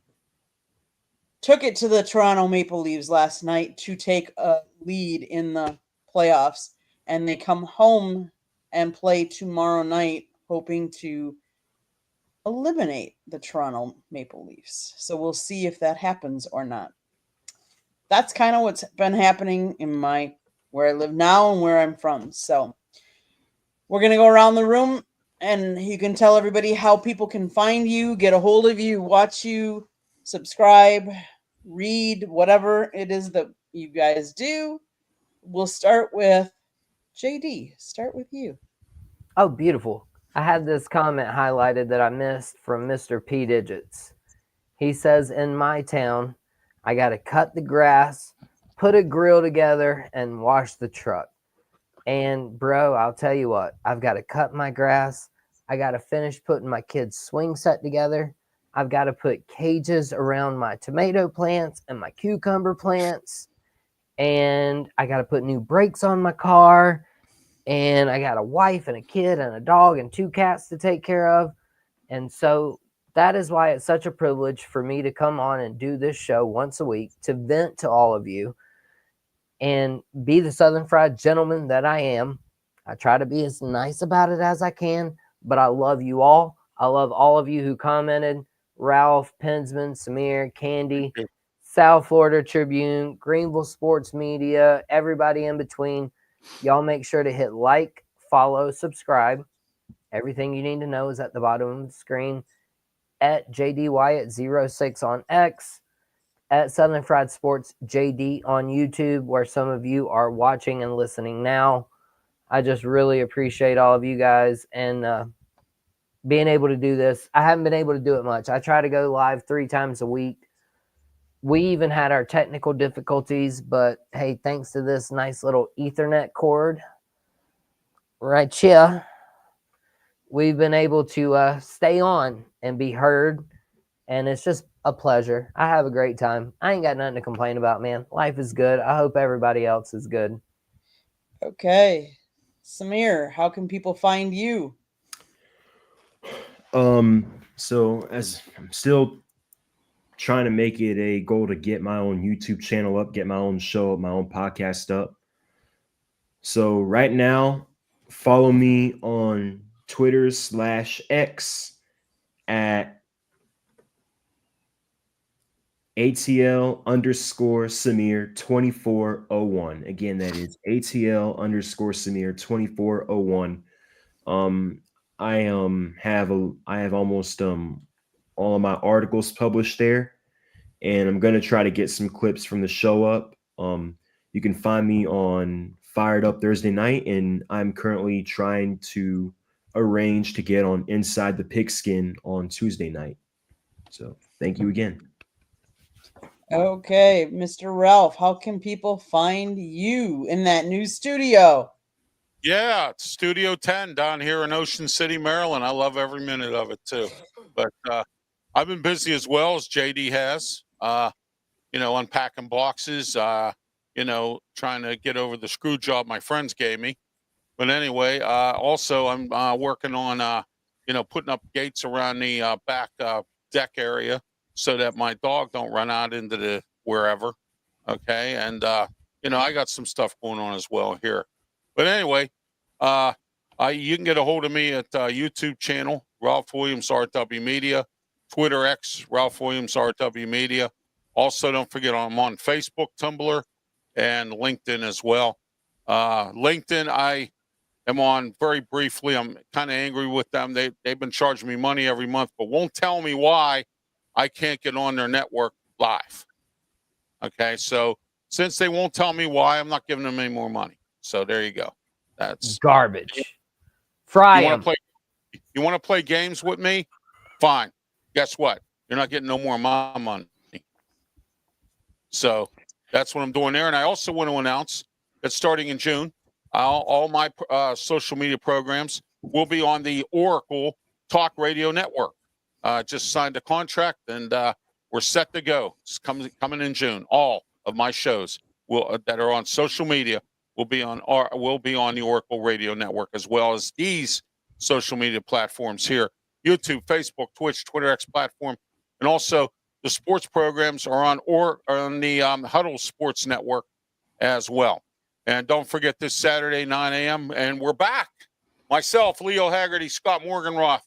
took it to the Toronto Maple Leafs last night to take a lead in the playoffs, and they come home and play tomorrow night, hoping to eliminate the Toronto Maple Leafs. So we'll see if that happens or not. That's kind of what's been happening in where I live now and where I'm from. So we're going to go around the room and you can tell everybody how people can find you, get a hold of you, watch you, subscribe, read, whatever it is that you guys do. We'll start with JD, start with you. Oh, beautiful. I had this comment highlighted that I missed from Mr. P. Digits. He says, in my town, I got to cut the grass, put a grill together, and wash the truck. And, bro, I'll tell you what, I've got to cut my grass. I got to finish putting my kids' swing set together. I've got to put cages around my tomato plants and my cucumber plants. And I got to put new brakes on my car. And I got a wife and a kid and a dog and 2 cats to take care of. And so that is why it's such a privilege for me to come on and do this show once a week to vent to all of you and be the Southern Fried gentleman that I am. I try to be as nice about it as I can, but I love you all. I love all of you who commented. Ralph, Pensman, Samir, Candy, South Florida Tribune, Greenville Sports Media, everybody in between. Y'all make sure to hit like, follow, subscribe. Everything you need to know is at the bottom of the screen. At JD Wyatt 06 on X, at Southern Fried Sports JD on YouTube, where some of you are watching and listening now. I just really appreciate all of you guys and being able to do this. I haven't been able to do it much. I try to go live 3 times a week. We even had our technical difficulties, but hey, thanks to this nice little Ethernet cord right here, we've been able to stay on and be heard, and it's just a pleasure. I have a great time. I ain't got nothing to complain about, man. Life is good. I hope everybody else is good. Okay. Samir, how can people find you? So as I'm still trying to make it a goal to get my own YouTube channel up, get my own show up, my own podcast up. So right now, follow me on Twitter/X at ATL_Samir 2401. Again, that is ATL_Samir 2401. I have almost all of my articles published there, and I'm gonna try to get some clips from the show up. You can find me on Fired Up Thursday Night, and I'm currently trying to arrange to get on Inside the Pigskin on Tuesday night. So thank you again. Okay, Mr. Ralph, how can people find you in that new studio? Yeah, it's Studio 10 down here in Ocean City, Maryland. I love every minute of it too. But I've been busy as well as JD has. Unpacking boxes. Trying to get over the screw job my friends gave me. But anyway, also I'm working on putting up gates around the back deck area so that my dog don't run out into the wherever. Okay, and I got some stuff going on as well here. But anyway, you can get a hold of me at YouTube channel, Ralph Williams RW Media, Twitter X, Ralph Williams RW Media. Also, don't forget I'm on Facebook, Tumblr, and LinkedIn as well. LinkedIn, I am on very briefly. I'm kind of angry with them. They've been charging me money every month, but won't tell me why I can't get on their network live. Okay, so since they won't tell me why, I'm not giving them any more money. So there you go. That's garbage. Fry them. You want to play games with me? Fine. Guess what? You're not getting no more of my money. So that's what I'm doing there. And I also want to announce that starting in June, all my social media programs will be on the Oracle Talk Radio Network. Just signed a contract, and we're set to go. It's coming in June. All of my shows that are on social media will be on the Oracle Radio Network, as well as these social media platforms here: YouTube, Facebook, Twitch, Twitter X platform, and also the sports programs are on the Huddle Sports Network as well. And don't forget this Saturday, 9 a.m., and we're back. Myself, Leo Haggerty, Scott Morganroth,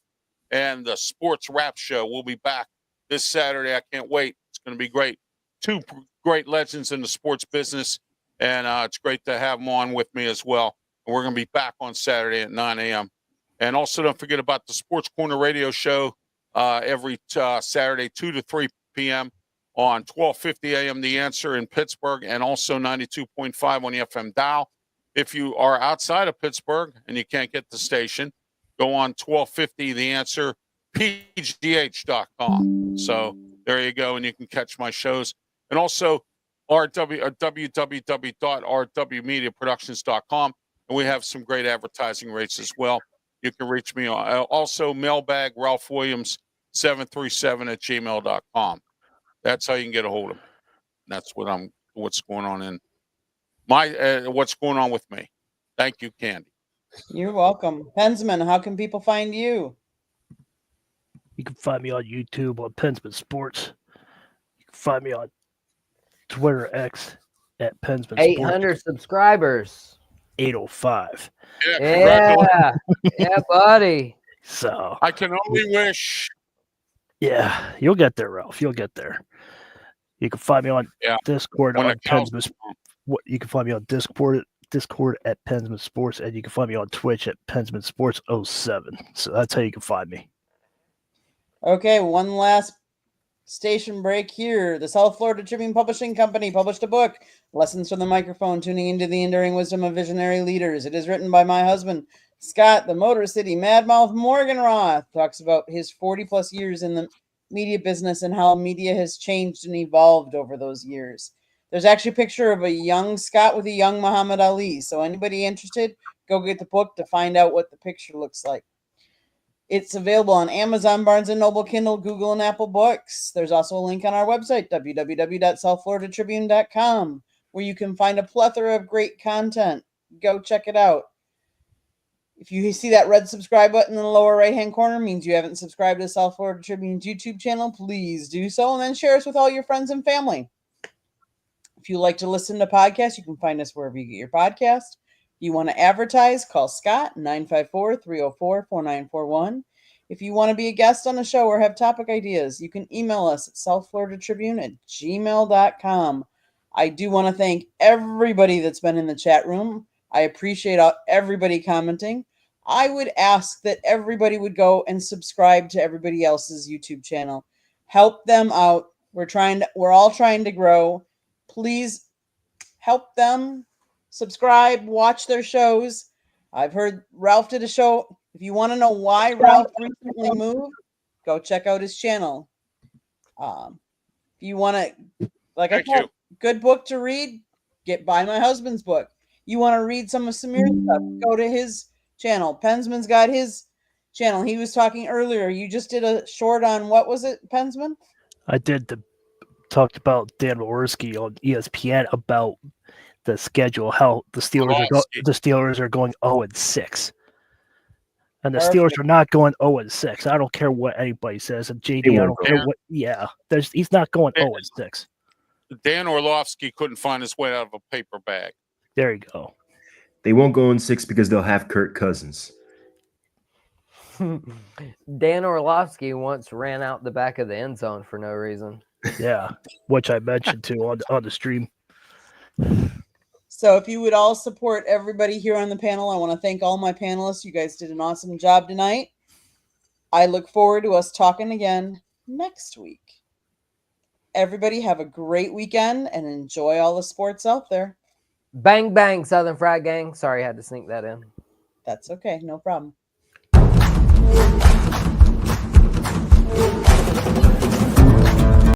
and the Sports Rap Show will be back this Saturday. I can't wait. It's going to be great. 2 great legends in the sports business, and it's great to have them on with me as well. And we're going to be back on Saturday at 9 a.m. And also don't forget about the Sports Corner Radio Show every Saturday, 2 to 3 p.m. on 1250 a.m. The Answer in Pittsburgh, and also 92.5 on the FM dial. If you are outside of Pittsburgh and you can't get the station, go on 1250 The Answer, pgh.com. So there you go, and you can catch my shows. And also www.rwmediaproductions.com. And we have some great advertising rates as well. You can reach me on also mailbag Ralph Williams 737 at gmail.com. That's how you can get a hold of me. That's what's going on in my what's going on with me. Thank you, Candy. You're welcome. Pensman, how can people find you? You can find me on YouTube on Pensman Sports. You can find me on Twitter X at Pensman 800 subscribers. 805. Yeah, yeah, buddy. So I can only wish. yeah, you'll get there, Ralph. You'll get there. You can find me on Discord When on it counts. Pensman. You can find me on Discord at Pensman Sports, and you can find me on Twitch at Pensman Sports 07. So that's how you can find me. Okay, one last station break here. The South Florida Tribune Publishing Company published a book, Lessons from the Microphone, Tuning into the Enduring Wisdom of Visionary Leaders. It is written by my husband, Scott, the Motor City Madmouth Morganroth. Talks about his 40-plus years in the media business and how media has changed and evolved over those years. There's actually a picture of a young Scott with a young Muhammad Ali. So anybody interested, go get the book to find out what the picture looks like. It's available on Amazon, Barnes & Noble, Kindle, Google, and Apple Books. There's also a link on our website, www.southfloridatribune.com, where you can find a plethora of great content. Go check it out. If you see that red subscribe button in the lower right-hand corner, means you haven't subscribed to South Florida Tribune's YouTube channel. Please do so, and then share us with all your friends and family. If you like to listen to podcasts, you can find us wherever you get your podcast. If you want to advertise, call Scott, 954-304-4941. If you want to be a guest on the show or have topic ideas, you can email us at southfloridatribune@gmail.com. I do want to thank everybody that's been in the chat room. I appreciate everybody commenting. I would ask that everybody would go and subscribe to everybody else's YouTube channel. Help them out. We're all trying to grow. Please help them. Subscribe, watch their shows. I've heard Ralph did a show. If you want to know why Ralph recently moved, go check out his channel. If you want to, like I said, good book to read, buy my husband's book. You want to read some of Samir's stuff, go to his channel. Pensman's got his channel. He was talking earlier. You just did a short on, what was it, Pensman? I talked about Dan Jaworski on ESPN about the schedule, how the Steelers are going 0-6. And the Steelers are not going 0-6. I don't care what anybody says. And JD, I don't care what. Yeah, he's not going 0-6. Dan Orlovsky couldn't find his way out of a paper bag. There you go. They won't go 0-6 because they'll have Kirk Cousins. Dan Orlovsky once ran out the back of the end zone for no reason. Yeah, which I mentioned too on the stream. So if you would all support everybody here on the panel, I want to thank all my panelists. You guys did an awesome job tonight. I look forward to us talking again next week. Everybody have a great weekend and enjoy all the sports out there. Bang, bang, Southern Fried Gang. Sorry, I had to sneak that in. That's okay. No problem.